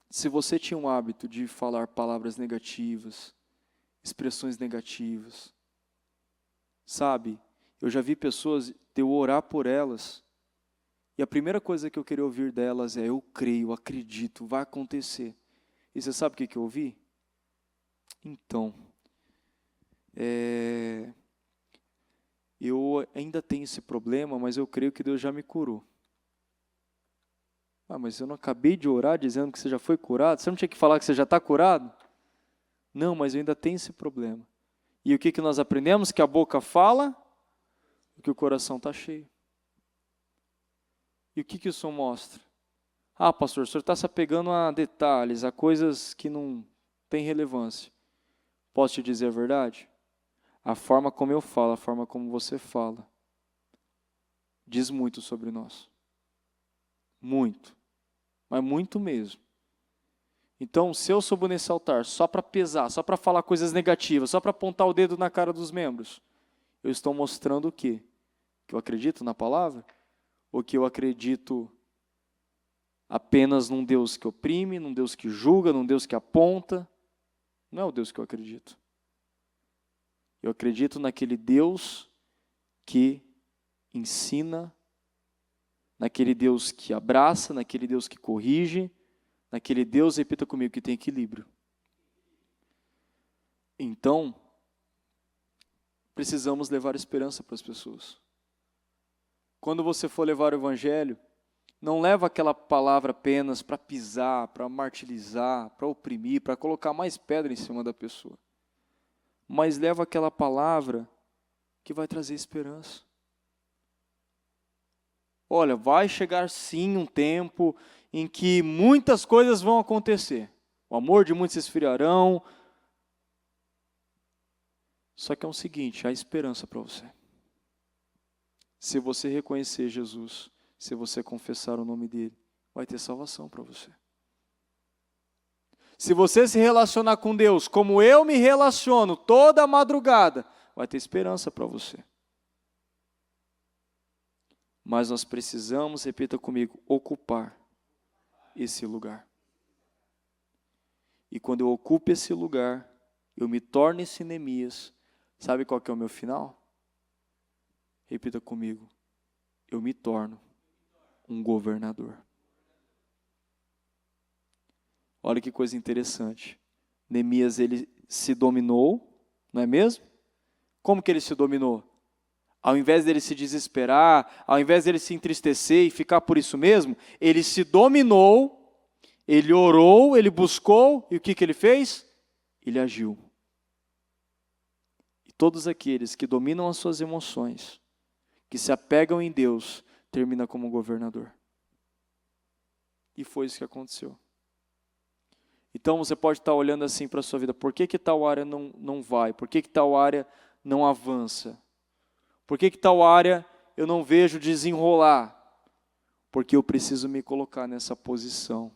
se você tinha um hábito de falar palavras negativas, expressões negativas, sabe, eu já vi pessoas, eu orar por elas, e a primeira coisa que eu queria ouvir delas é, eu creio, acredito, vai acontecer. E você sabe o que eu ouvi? Então, eu ainda tenho esse problema, mas eu creio que Deus já me curou. Ah, mas eu não acabei de orar dizendo que você já foi curado? Você não tinha que falar que você já está curado? Não, mas eu ainda tenho esse problema. E o que nós aprendemos? Que a boca fala, que o coração está cheio. E o que isso mostra? Ah, pastor, o senhor está se apegando a detalhes, a coisas que não têm relevância. Posso te dizer a verdade? A forma como eu falo, a forma como você fala, diz muito sobre nós. Muito. Mas muito mesmo. Então, se eu subo nesse altar só para pesar, só para falar coisas negativas, só para apontar o dedo na cara dos membros, eu estou mostrando o quê? Que eu acredito na palavra? Ou que eu acredito apenas num Deus que oprime, num Deus que julga, num Deus que aponta? Não é o Deus que eu acredito. Eu acredito naquele Deus que ensina, naquele Deus que abraça, naquele Deus que corrige, naquele Deus, repita comigo, que tem equilíbrio. Então, precisamos levar esperança para as pessoas. Quando você for levar o evangelho, não leva aquela palavra apenas para pisar, para martirizar, para oprimir, para colocar mais pedra em cima da pessoa. Mas leva aquela palavra que vai trazer esperança. Olha, vai chegar sim um tempo em que muitas coisas vão acontecer. O amor de muitos se esfriarão. Só que é o seguinte, há esperança para você. Se você reconhecer Jesus, se você confessar o nome dele, vai ter salvação para você. Se você se relacionar com Deus como eu me relaciono toda a madrugada, vai ter esperança para você. Mas nós precisamos, repita comigo, ocupar esse lugar. E quando eu ocupo esse lugar, eu me torno esse Neemias. Sabe qual que é o meu final? Repita comigo. Eu me torno um governador. Olha que coisa interessante. Neemias, ele se dominou, não é mesmo? Como que ele se dominou? Ao invés dele se desesperar, ao invés dele se entristecer e ficar por isso mesmo, ele se dominou, ele orou, ele buscou, e o que ele fez? Ele agiu. E todos aqueles que dominam as suas emoções, que se apegam em Deus, terminam como governador. E foi isso que aconteceu. Então você pode estar olhando assim para a sua vida, por que tal área não vai? Por que tal área não avança? Por que tal área eu não vejo desenrolar? Porque eu preciso me colocar nessa posição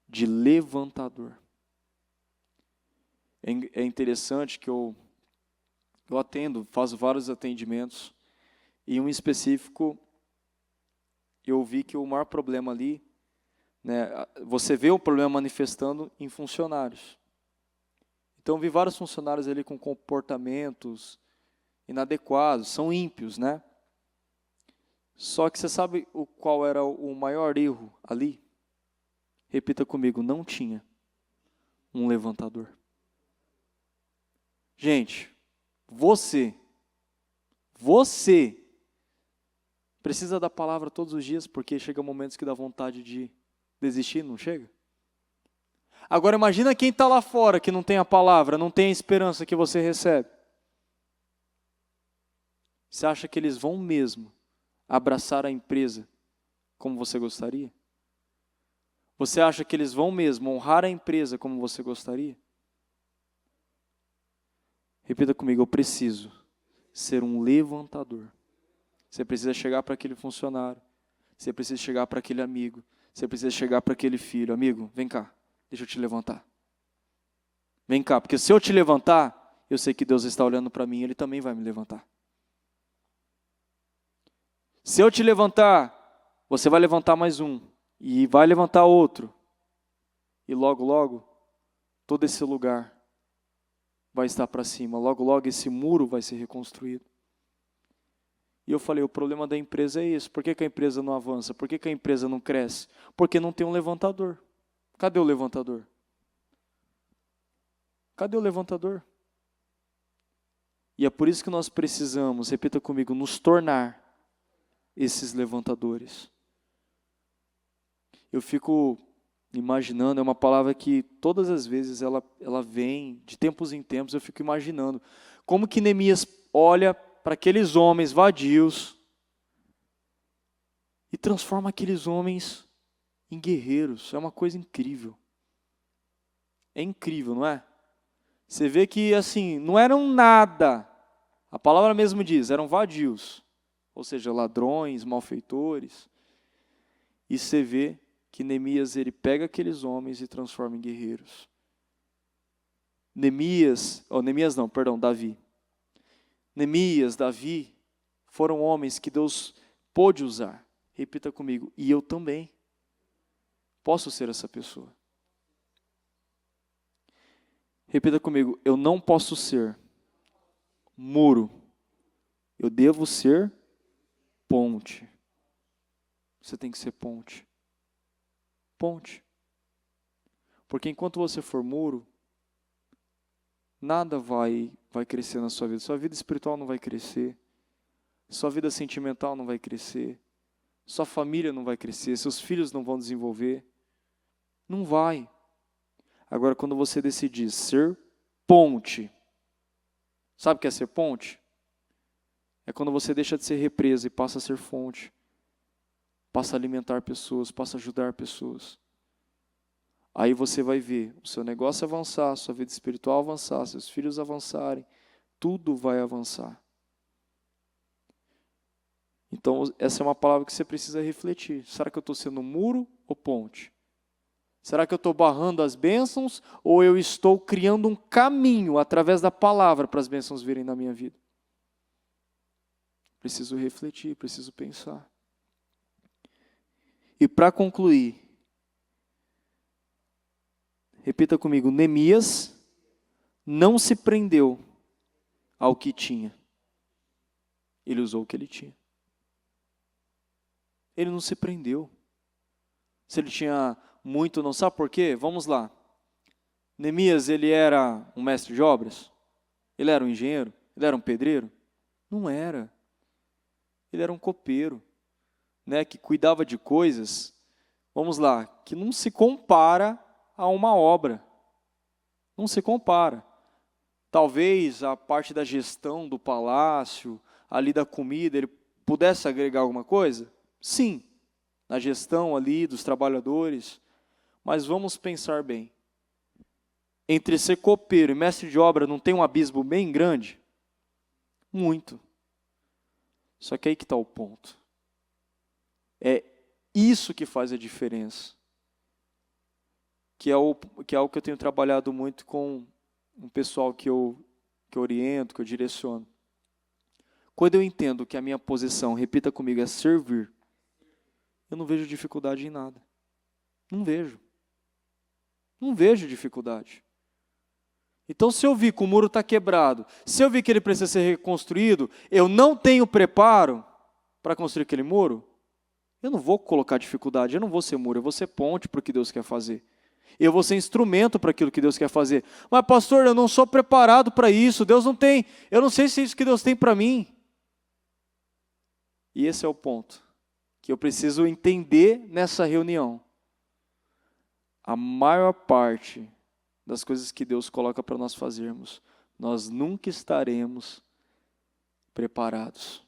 de levantador. É interessante que eu atendo, faço vários atendimentos, e um específico, eu vi que o maior problema ali, né, você vê o problema manifestando em funcionários. Então, vi vários funcionários ali com comportamentos inadequados, são ímpios, né? Só que você sabe qual era o maior erro ali? Repita comigo, não tinha um levantador. Gente, você precisa da palavra todos os dias, porque chega momentos que dá vontade de desistir, não chega? Agora imagina quem está lá fora, que não tem a palavra, não tem a esperança que você recebe. Você acha que eles vão mesmo abraçar a empresa como você gostaria? Você acha que eles vão mesmo honrar a empresa como você gostaria? Repita comigo, eu preciso ser um levantador. Você precisa chegar para aquele funcionário, você precisa chegar para aquele amigo, você precisa chegar para aquele filho. Amigo, vem cá, deixa eu te levantar. Vem cá, porque se eu te levantar, eu sei que Deus está olhando para mim, Ele também vai me levantar. Se eu te levantar, você vai levantar mais um, e vai levantar outro. E logo, logo, todo esse lugar vai estar para cima. Logo, logo, esse muro vai ser reconstruído. E eu falei, o problema da empresa é isso. Por que a empresa não avança? Por que a empresa não cresce? Porque não tem um levantador. Cadê o levantador? Cadê o levantador? E é por isso que nós precisamos, repita comigo, nos tornar esses levantadores. Eu fico imaginando, é uma palavra que todas as vezes ela vem, de tempos em tempos, eu fico imaginando como que Neemias olha para aqueles homens vadios e transforma aqueles homens em guerreiros. É uma coisa incrível. É incrível, não é? Você vê que assim, não eram nada. A palavra mesmo diz, eram vadios. Ou seja, ladrões, malfeitores. E você vê que Neemias ele pega aqueles homens e transforma em guerreiros. Davi. Neemias, Davi, foram homens que Deus pôde usar. Repita comigo, e eu também posso ser essa pessoa. Repita comigo, eu não posso ser muro, eu devo ser ponte. Você tem que ser ponte. Ponte. Porque enquanto você for muro, nada vai crescer na sua vida. Sua vida espiritual não vai crescer. Sua vida sentimental não vai crescer. Sua família não vai crescer. Seus filhos não vão desenvolver. Não vai. Agora, quando você decidir ser ponte, sabe o que é ser ponte? É quando você deixa de ser represa e passa a ser fonte. Passa a alimentar pessoas, passa a ajudar pessoas. Aí você vai ver o seu negócio avançar, sua vida espiritual avançar, seus filhos avançarem, tudo vai avançar. Então, essa é uma palavra que você precisa refletir. Será que eu estou sendo muro ou ponte? Será que eu estou barrando as bênçãos ou eu estou criando um caminho através da palavra para as bênçãos virem na minha vida? Preciso refletir, preciso pensar. E para concluir, repita comigo, Neemias não se prendeu ao que tinha. Ele usou o que ele tinha. Ele não se prendeu. Se ele tinha muito, não sabe por quê? Vamos lá. Neemias, ele era um mestre de obras? Ele era um engenheiro? Ele era um pedreiro? Não era. Ele era um copeiro, né, que cuidava de coisas, vamos lá, que não se compara a uma obra. Não se compara. Talvez a parte da gestão do palácio, ali da comida, ele pudesse agregar alguma coisa? Sim, na gestão ali dos trabalhadores. Mas vamos pensar bem. Entre ser copeiro e mestre de obra não tem um abismo bem grande? Muito. Só que aí que está o ponto. É isso que faz a diferença. Que é algo que eu tenho trabalhado muito com um pessoal que eu oriento, que eu direciono. Quando eu entendo que a minha posição, repita comigo, é servir, eu não vejo dificuldade em nada. Não vejo. Não vejo dificuldade. Então, se eu vi que o muro está quebrado, se eu vi que ele precisa ser reconstruído, eu não tenho preparo para construir aquele muro, eu não vou colocar dificuldade, eu não vou ser muro, eu vou ser ponte para o que Deus quer fazer. Eu vou ser instrumento para aquilo que Deus quer fazer. Mas, pastor, eu não sou preparado para isso, Deus não tem, eu não sei se é isso que Deus tem para mim. E esse é o ponto que eu preciso entender nessa reunião. A maior parte das coisas que Deus coloca para nós fazermos, nós nunca estaremos preparados.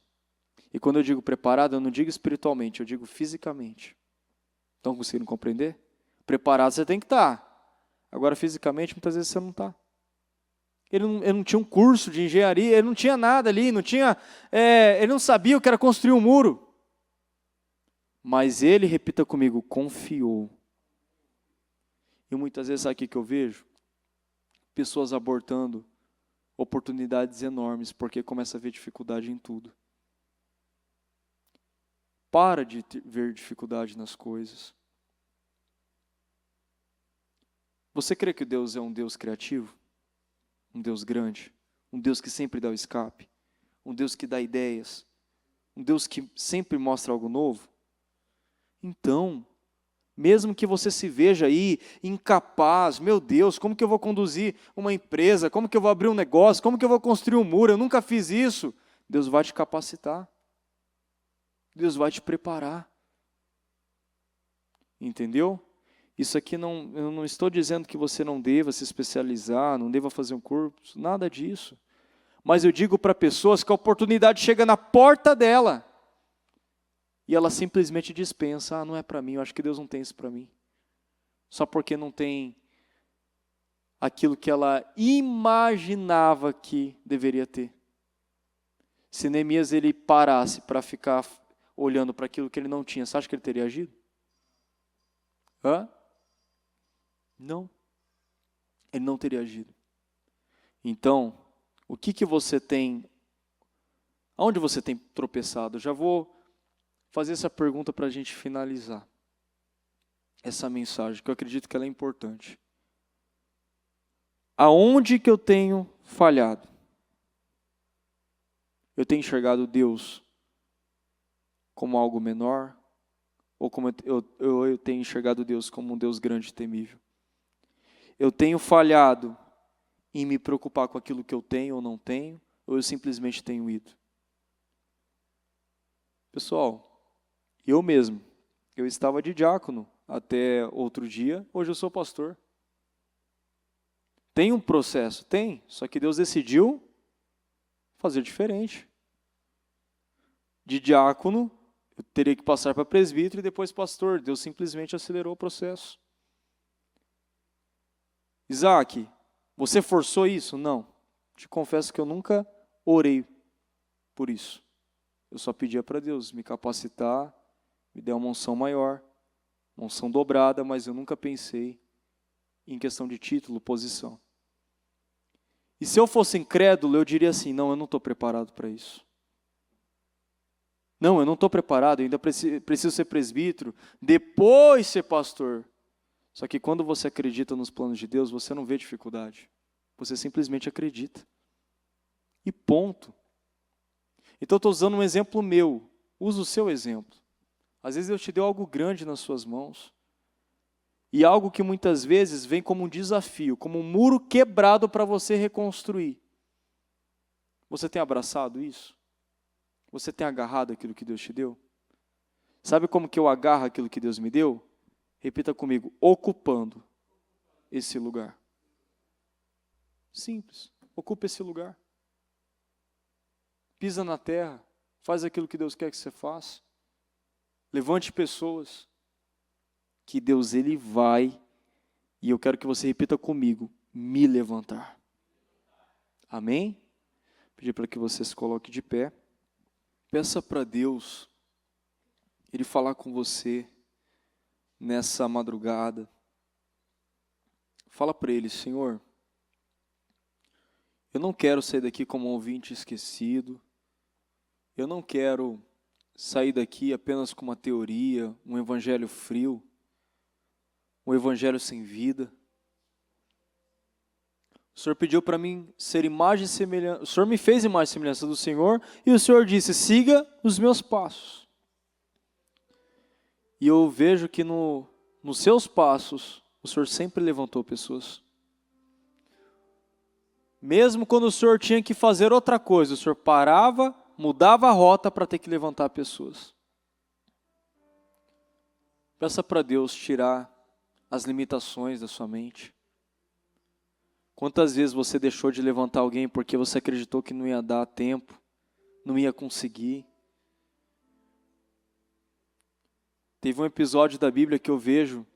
E quando eu digo preparado, eu não digo espiritualmente, eu digo fisicamente. Estão conseguindo compreender? Preparado você tem que estar. Agora, fisicamente, muitas vezes você não está. Ele não tinha um curso de engenharia, ele não tinha nada ali, ele não sabia o que era construir um muro. Mas ele, repita comigo, confiou. E muitas vezes, sabe o que eu vejo? Pessoas abortando oportunidades enormes, porque começa a ver dificuldade em tudo. Para de ver dificuldade nas coisas. Você crê que Deus é um Deus criativo? Um Deus grande? Um Deus que sempre dá o escape? Um Deus que dá ideias? Um Deus que sempre mostra algo novo? Então, mesmo que você se veja aí incapaz, meu Deus, como que eu vou conduzir uma empresa? Como que eu vou abrir um negócio? Como que eu vou construir um muro? Eu nunca fiz isso. Deus vai te capacitar. Deus vai te preparar. Entendeu? Isso aqui eu não estou dizendo que você não deva se especializar, não deva fazer um curso, nada disso. Mas eu digo para pessoas que a oportunidade chega na porta dela. E ela simplesmente dispensa, não é para mim, eu acho que Deus não tem isso para mim. Só porque não tem aquilo que ela imaginava que deveria ter. Se Neemias ele parasse para ficar olhando para aquilo que ele não tinha, você acha que ele teria agido? Hã? Não. Ele não teria agido. Então, o que você tem, aonde você tem tropeçado? Eu já vou fazer essa pergunta para a gente finalizar essa mensagem, que eu acredito que ela é importante. Aonde que eu tenho falhado? Eu tenho enxergado Deus como algo menor? Ou como eu tenho enxergado Deus como um Deus grande e temível? Eu tenho falhado em me preocupar com aquilo que eu tenho ou não tenho? Ou eu simplesmente tenho ido? Pessoal, eu mesmo, eu estava de diácono até outro dia, hoje eu sou pastor. Tem um processo? Tem, só que Deus decidiu fazer diferente. De diácono, eu teria que passar para presbítero e depois pastor. Deus simplesmente acelerou o processo. Isaac, você forçou isso? Não. Te confesso que eu nunca orei por isso. Eu só pedia para Deus me capacitar, me dar uma unção maior, uma unção dobrada, mas eu nunca pensei em questão de título, posição. E se eu fosse incrédulo, eu diria assim, não, eu não estou preparado para isso. Não, eu não estou preparado, eu ainda preciso ser presbítero, depois ser pastor. Só que quando você acredita nos planos de Deus, você não vê dificuldade. Você simplesmente acredita. E ponto. Então eu estou usando um exemplo meu. Usa o seu exemplo. Às vezes eu te dei algo grande nas suas mãos. E algo que muitas vezes vem como um desafio, como um muro quebrado para você reconstruir. Você tem abraçado isso? Você tem agarrado aquilo que Deus te deu? Sabe como que eu agarro aquilo que Deus me deu? Repita comigo, ocupando esse lugar. Simples, ocupa esse lugar. Pisa na terra, faz aquilo que Deus quer que você faça. Levante pessoas. Que Deus, Ele vai, e eu quero que você repita comigo, me levantar. Amém? Pedir para que você se coloque de pé. Peça para Deus, Ele falar com você nessa madrugada. Fala para Ele, Senhor, eu não quero sair daqui como um ouvinte esquecido. Eu não quero sair daqui apenas com uma teoria, um evangelho frio, um evangelho sem vida. O Senhor pediu para mim ser imagem e semelhança. O Senhor me fez imagem e semelhança do Senhor, e o Senhor disse, siga os meus passos. E eu vejo que nos seus passos, o Senhor sempre levantou pessoas. Mesmo quando o Senhor tinha que fazer outra coisa, o Senhor parava, mudava a rota para ter que levantar pessoas. Peça para Deus tirar as limitações da sua mente. Quantas vezes você deixou de levantar alguém porque você acreditou que não ia dar tempo, não ia conseguir? Teve um episódio da Bíblia que eu vejo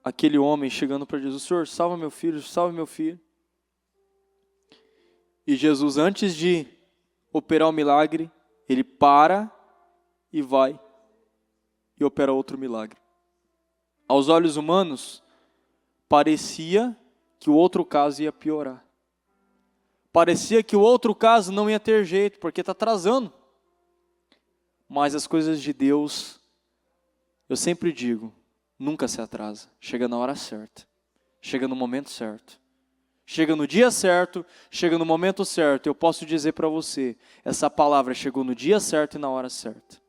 aquele homem chegando para Jesus, Senhor, salva meu filho, salva meu filho. E Jesus, antes de operar o milagre, ele para e vai e opera outro milagre. Aos olhos humanos, parecia que o outro caso ia piorar. Parecia que o outro caso não ia ter jeito, porque está atrasando. Mas as coisas de Deus, eu sempre digo, nunca se atrasa. Chega na hora certa. Chega no momento certo. Chega no dia certo, chega no momento certo. Eu posso dizer para você, essa palavra chegou no dia certo e na hora certa.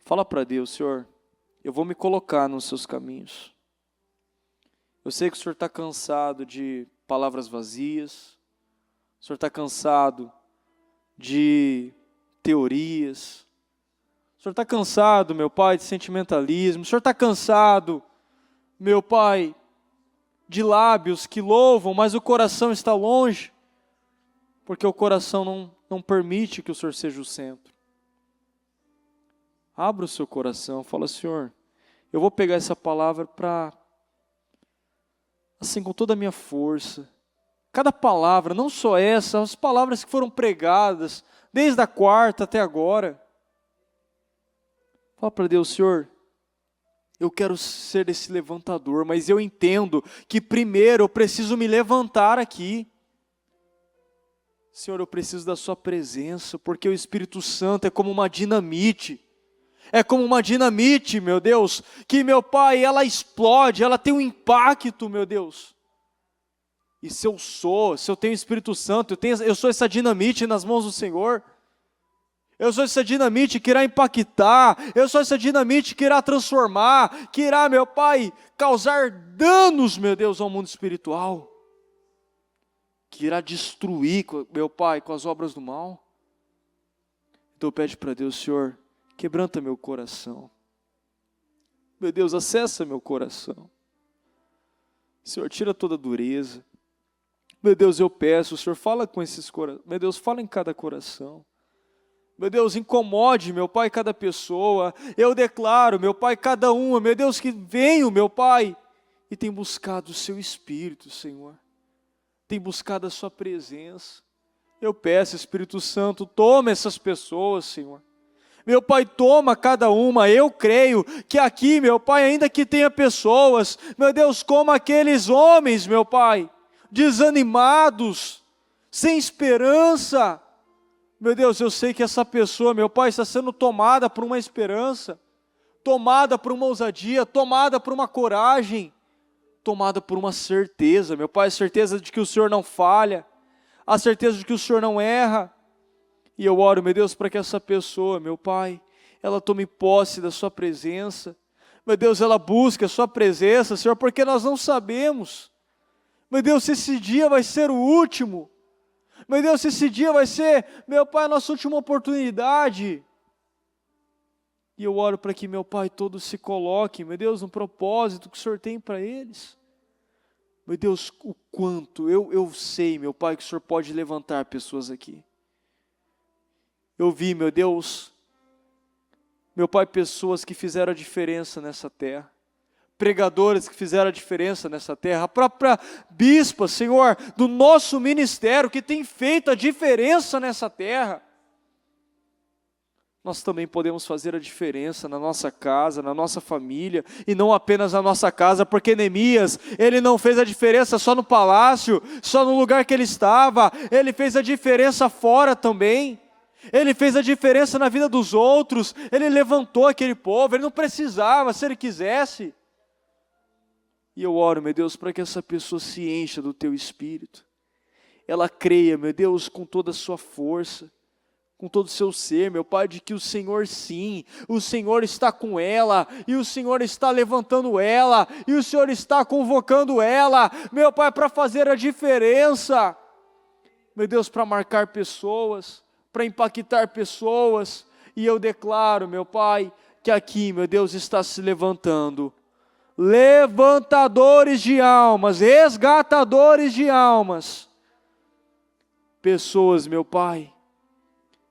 Fala para Deus, Senhor, eu vou me colocar nos seus caminhos. Eu sei que o Senhor está cansado de palavras vazias. O Senhor está cansado de teorias. O Senhor está cansado, meu Pai, de sentimentalismo. O Senhor está cansado, meu Pai, de lábios que louvam, mas o coração está longe, porque o coração não permite que o Senhor seja o centro. Abra o seu coração, fala, Senhor, eu vou pegar essa palavra para, assim, com toda a minha força. Cada palavra, não só essa, as palavras que foram pregadas, desde a quarta até agora. Fala para Deus: Senhor, eu quero ser esse levantador, mas eu entendo que primeiro eu preciso me levantar aqui. Senhor, eu preciso da sua presença, porque o Espírito Santo é como uma dinamite. É como uma dinamite, meu Deus, que, meu Pai, ela explode, ela tem um impacto, meu Deus. E se eu tenho o Espírito Santo, eu sou essa dinamite nas mãos do Senhor. Eu sou essa dinamite que irá impactar, eu sou essa dinamite que irá transformar, que irá, meu Pai, causar danos, meu Deus, ao mundo espiritual. Que irá destruir, meu Pai, com as obras do mal. Então pede para Deus: Senhor, quebranta meu coração. Meu Deus, acessa meu coração. Senhor, tira toda a dureza. Meu Deus, eu peço, Senhor, fala com esses corações. Meu Deus, fala em cada coração. Meu Deus, incomode, meu Pai, cada pessoa. Eu declaro, meu Pai, cada uma. Meu Deus, que venham, meu Pai, e tem buscado o seu Espírito, Senhor. Tem buscado a sua presença. Eu peço, Espírito Santo, toma essas pessoas, Senhor. Meu Pai, toma cada uma. Eu creio que aqui, meu Pai, ainda que tenha pessoas, meu Deus, como aqueles homens, meu Pai, desanimados, sem esperança. Meu Deus, eu sei que essa pessoa, meu Pai, está sendo tomada por uma esperança, tomada por uma ousadia, tomada por uma coragem, tomada por uma certeza, meu Pai, a certeza de que o Senhor não falha, a certeza de que o Senhor não erra. E eu oro, meu Deus, para que essa pessoa, meu Pai, ela tome posse da sua presença. Meu Deus, ela busque a sua presença, Senhor, porque nós não sabemos. Meu Deus, se esse dia vai ser o último. Meu Deus, se esse dia vai ser, meu Pai, a nossa última oportunidade. E eu oro para que, meu Pai, todos se coloquem, meu Deus, no propósito que o Senhor tem para eles. Meu Deus, o quanto, eu sei, meu Pai, que o Senhor pode levantar pessoas aqui. Eu vi, meu Deus, meu Pai, pessoas que fizeram a diferença nessa terra. Pregadores que fizeram a diferença nessa terra, a própria bispa, Senhor, do nosso ministério, que tem feito a diferença nessa terra. Nós também podemos fazer a diferença na nossa casa, na nossa família, e não apenas na nossa casa, porque Neemias, ele não fez a diferença só no palácio, só no lugar que ele estava, ele fez a diferença fora também. Ele fez a diferença na vida dos outros, ele levantou aquele povo, ele não precisava, se ele quisesse. E eu oro, meu Deus, para que essa pessoa se encha do Teu Espírito. Ela creia, meu Deus, com toda a sua força, com todo o seu ser, meu Pai, de que o Senhor sim, o Senhor está com ela, e o Senhor está levantando ela, e o Senhor está convocando ela, meu Pai, para fazer a diferença. Meu Deus, para marcar pessoas, para impactar pessoas. E eu declaro, meu Pai, que aqui, meu Deus, está se levantando levantadores de almas, resgatadores de almas, pessoas, meu Pai,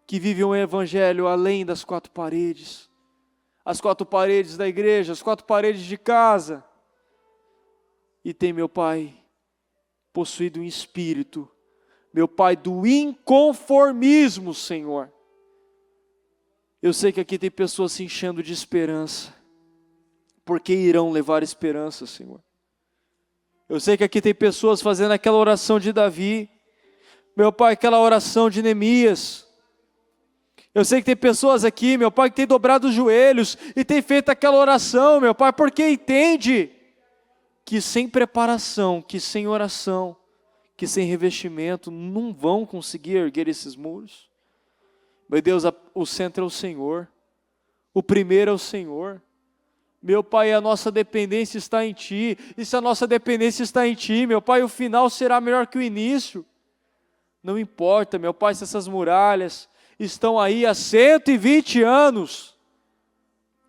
que vivem um evangelho além das quatro paredes, as quatro paredes da igreja, as quatro paredes de casa, e tem, meu Pai, possuído um espírito, meu Pai, do inconformismo, Senhor. Eu sei que aqui tem pessoas se enchendo de esperança, porque irão levar esperança, Senhor. Eu sei que aqui tem pessoas fazendo aquela oração de Davi, meu Pai, aquela oração de Neemias. Eu sei que tem pessoas aqui, meu Pai, que tem dobrado os joelhos e tem feito aquela oração, meu Pai, porque entende que sem preparação, que sem oração, que sem revestimento, não vão conseguir erguer esses muros. Meu Deus, o centro é o Senhor, o primeiro é o Senhor. Meu Pai, a nossa dependência está em Ti, e se a nossa dependência está em Ti, meu Pai, o final será melhor que o início. Não importa, meu Pai, se essas muralhas estão aí há 120 anos,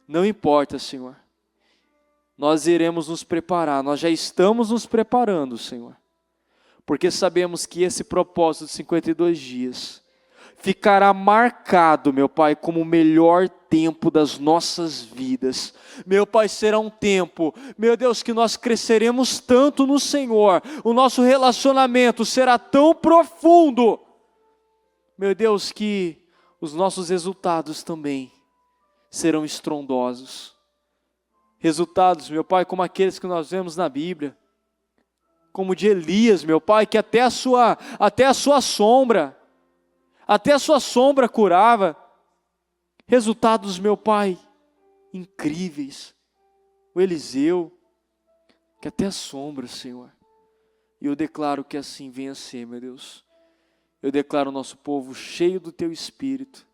não importa, Senhor. Nós iremos nos preparar, nós já estamos nos preparando, Senhor, porque sabemos que esse propósito de 52 dias ficará marcado, meu Pai, como o melhor tempo das nossas vidas. Meu Pai, será um tempo, meu Deus, que nós cresceremos tanto no Senhor, o nosso relacionamento será tão profundo, meu Deus, que os nossos resultados também serão estrondosos. Resultados, meu Pai, como aqueles que nós vemos na Bíblia, como de Elias, meu Pai, que até a sua sombra curava. Resultados, meu Pai, incríveis. O Eliseu, que até a sombra, Senhor. E eu declaro que assim venha a ser, meu Deus. Eu declaro o nosso povo cheio do Teu Espírito.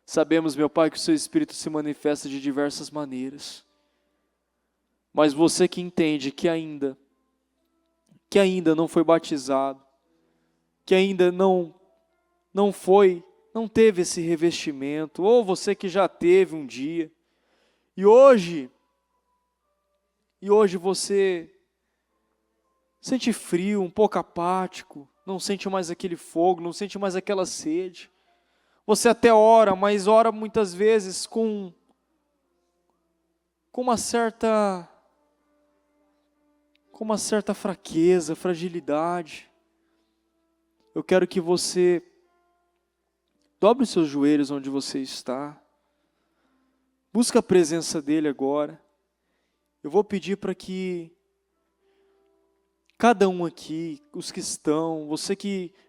Sabemos, meu Pai, que o Seu Espírito se manifesta de diversas maneiras. Mas você que entende que ainda não foi batizado, que ainda não teve esse revestimento, ou você que já teve um dia, e hoje você sente frio, um pouco apático, não sente mais aquele fogo, não sente mais aquela sede. Você até ora, mas ora muitas vezes com uma certa fraqueza, fragilidade. Eu quero que você dobre os seus joelhos onde você está. Busca a presença dEle agora. Eu vou pedir para que cada um aqui, os que estão,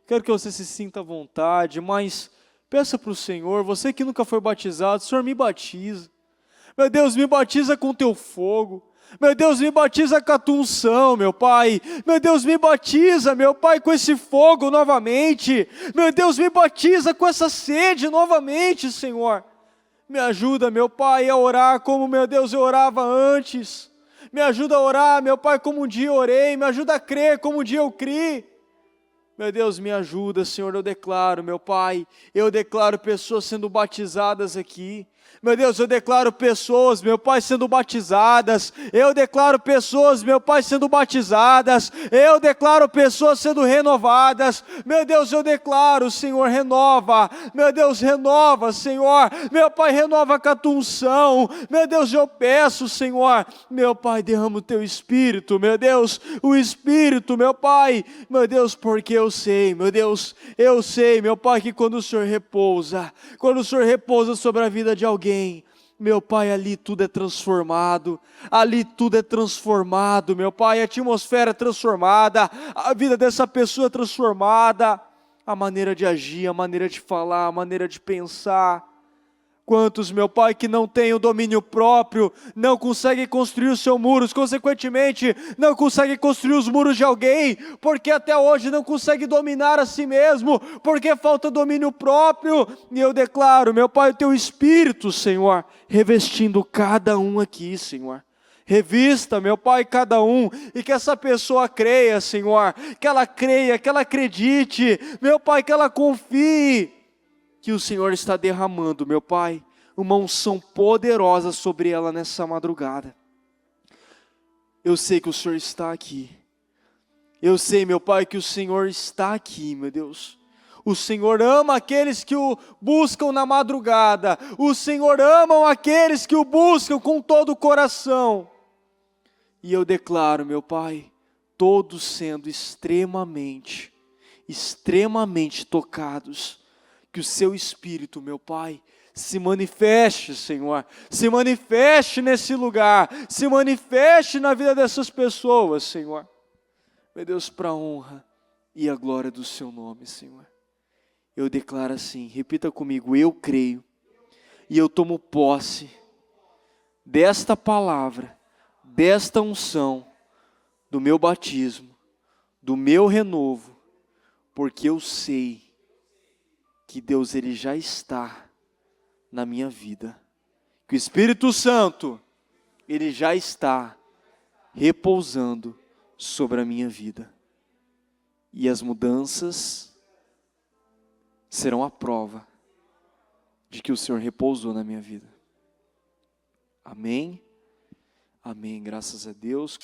quero que você se sinta à vontade, mas peça para o Senhor, você que nunca foi batizado, Senhor, me batiza. Meu Deus, me batiza com Teu fogo. Meu Deus, me batiza com a Tua unção, meu Pai. Meu Deus, me batiza, meu Pai, com esse fogo novamente. Meu Deus, me batiza com essa sede novamente, Senhor. Me ajuda, meu Pai, a orar como, meu Deus, eu orava antes. Me ajuda a orar, meu Pai, como um dia eu orei. Me ajuda a crer como um dia eu criei. Meu Deus, me ajuda, Senhor, eu declaro, meu Pai, eu declaro pessoas sendo batizadas aqui. Meu Deus, eu declaro pessoas, meu Pai, sendo batizadas. Eu declaro pessoas, meu Pai, sendo batizadas. Eu declaro pessoas sendo renovadas. Meu Deus, eu declaro, Senhor, renova. Meu Deus, renova, Senhor. Meu Pai, renova com a Tua unção. Meu Deus, eu peço, Senhor. Meu Pai, derrama o Teu Espírito, meu Deus. O Espírito, meu Pai. Meu Deus, porque eu sei, meu Deus. Eu sei, meu Pai, que quando o Senhor repousa sobre a vida de alguém, meu Pai, ali tudo é transformado, meu Pai, a atmosfera é transformada, a vida dessa pessoa é transformada, a maneira de agir, a maneira de falar, a maneira de pensar. Quantos, meu Pai, que não têm o domínio próprio, não conseguem construir os seus muros, consequentemente, não conseguem construir os muros de alguém, porque até hoje não consegue dominar a si mesmo, porque falta domínio próprio. E eu declaro, meu Pai, o Teu Espírito, Senhor, revestindo cada um aqui, Senhor. Revista, meu Pai, cada um, e que essa pessoa creia, Senhor, que ela creia, que ela acredite, meu Pai, que ela confie, que o Senhor está derramando, meu Pai, uma unção poderosa sobre ela nessa madrugada. Eu sei que o Senhor está aqui. Eu sei, meu Pai, que o Senhor está aqui, meu Deus. O Senhor ama aqueles que o buscam na madrugada. O Senhor ama aqueles que o buscam com todo o coração. E eu declaro, meu Pai, todos sendo extremamente tocados, que o Seu Espírito, meu Pai, se manifeste, Senhor, se manifeste nesse lugar, se manifeste na vida dessas pessoas, Senhor. Meu Deus, para a honra e a glória do Seu nome, Senhor. Eu declaro assim, repita comigo, eu creio e eu tomo posse desta palavra, desta unção, do meu batismo, do meu renovo, porque eu sei que Deus, Ele já está na minha vida, que o Espírito Santo, Ele já está repousando sobre a minha vida, e as mudanças serão a prova de que o Senhor repousou na minha vida. Amém? Amém, graças a Deus.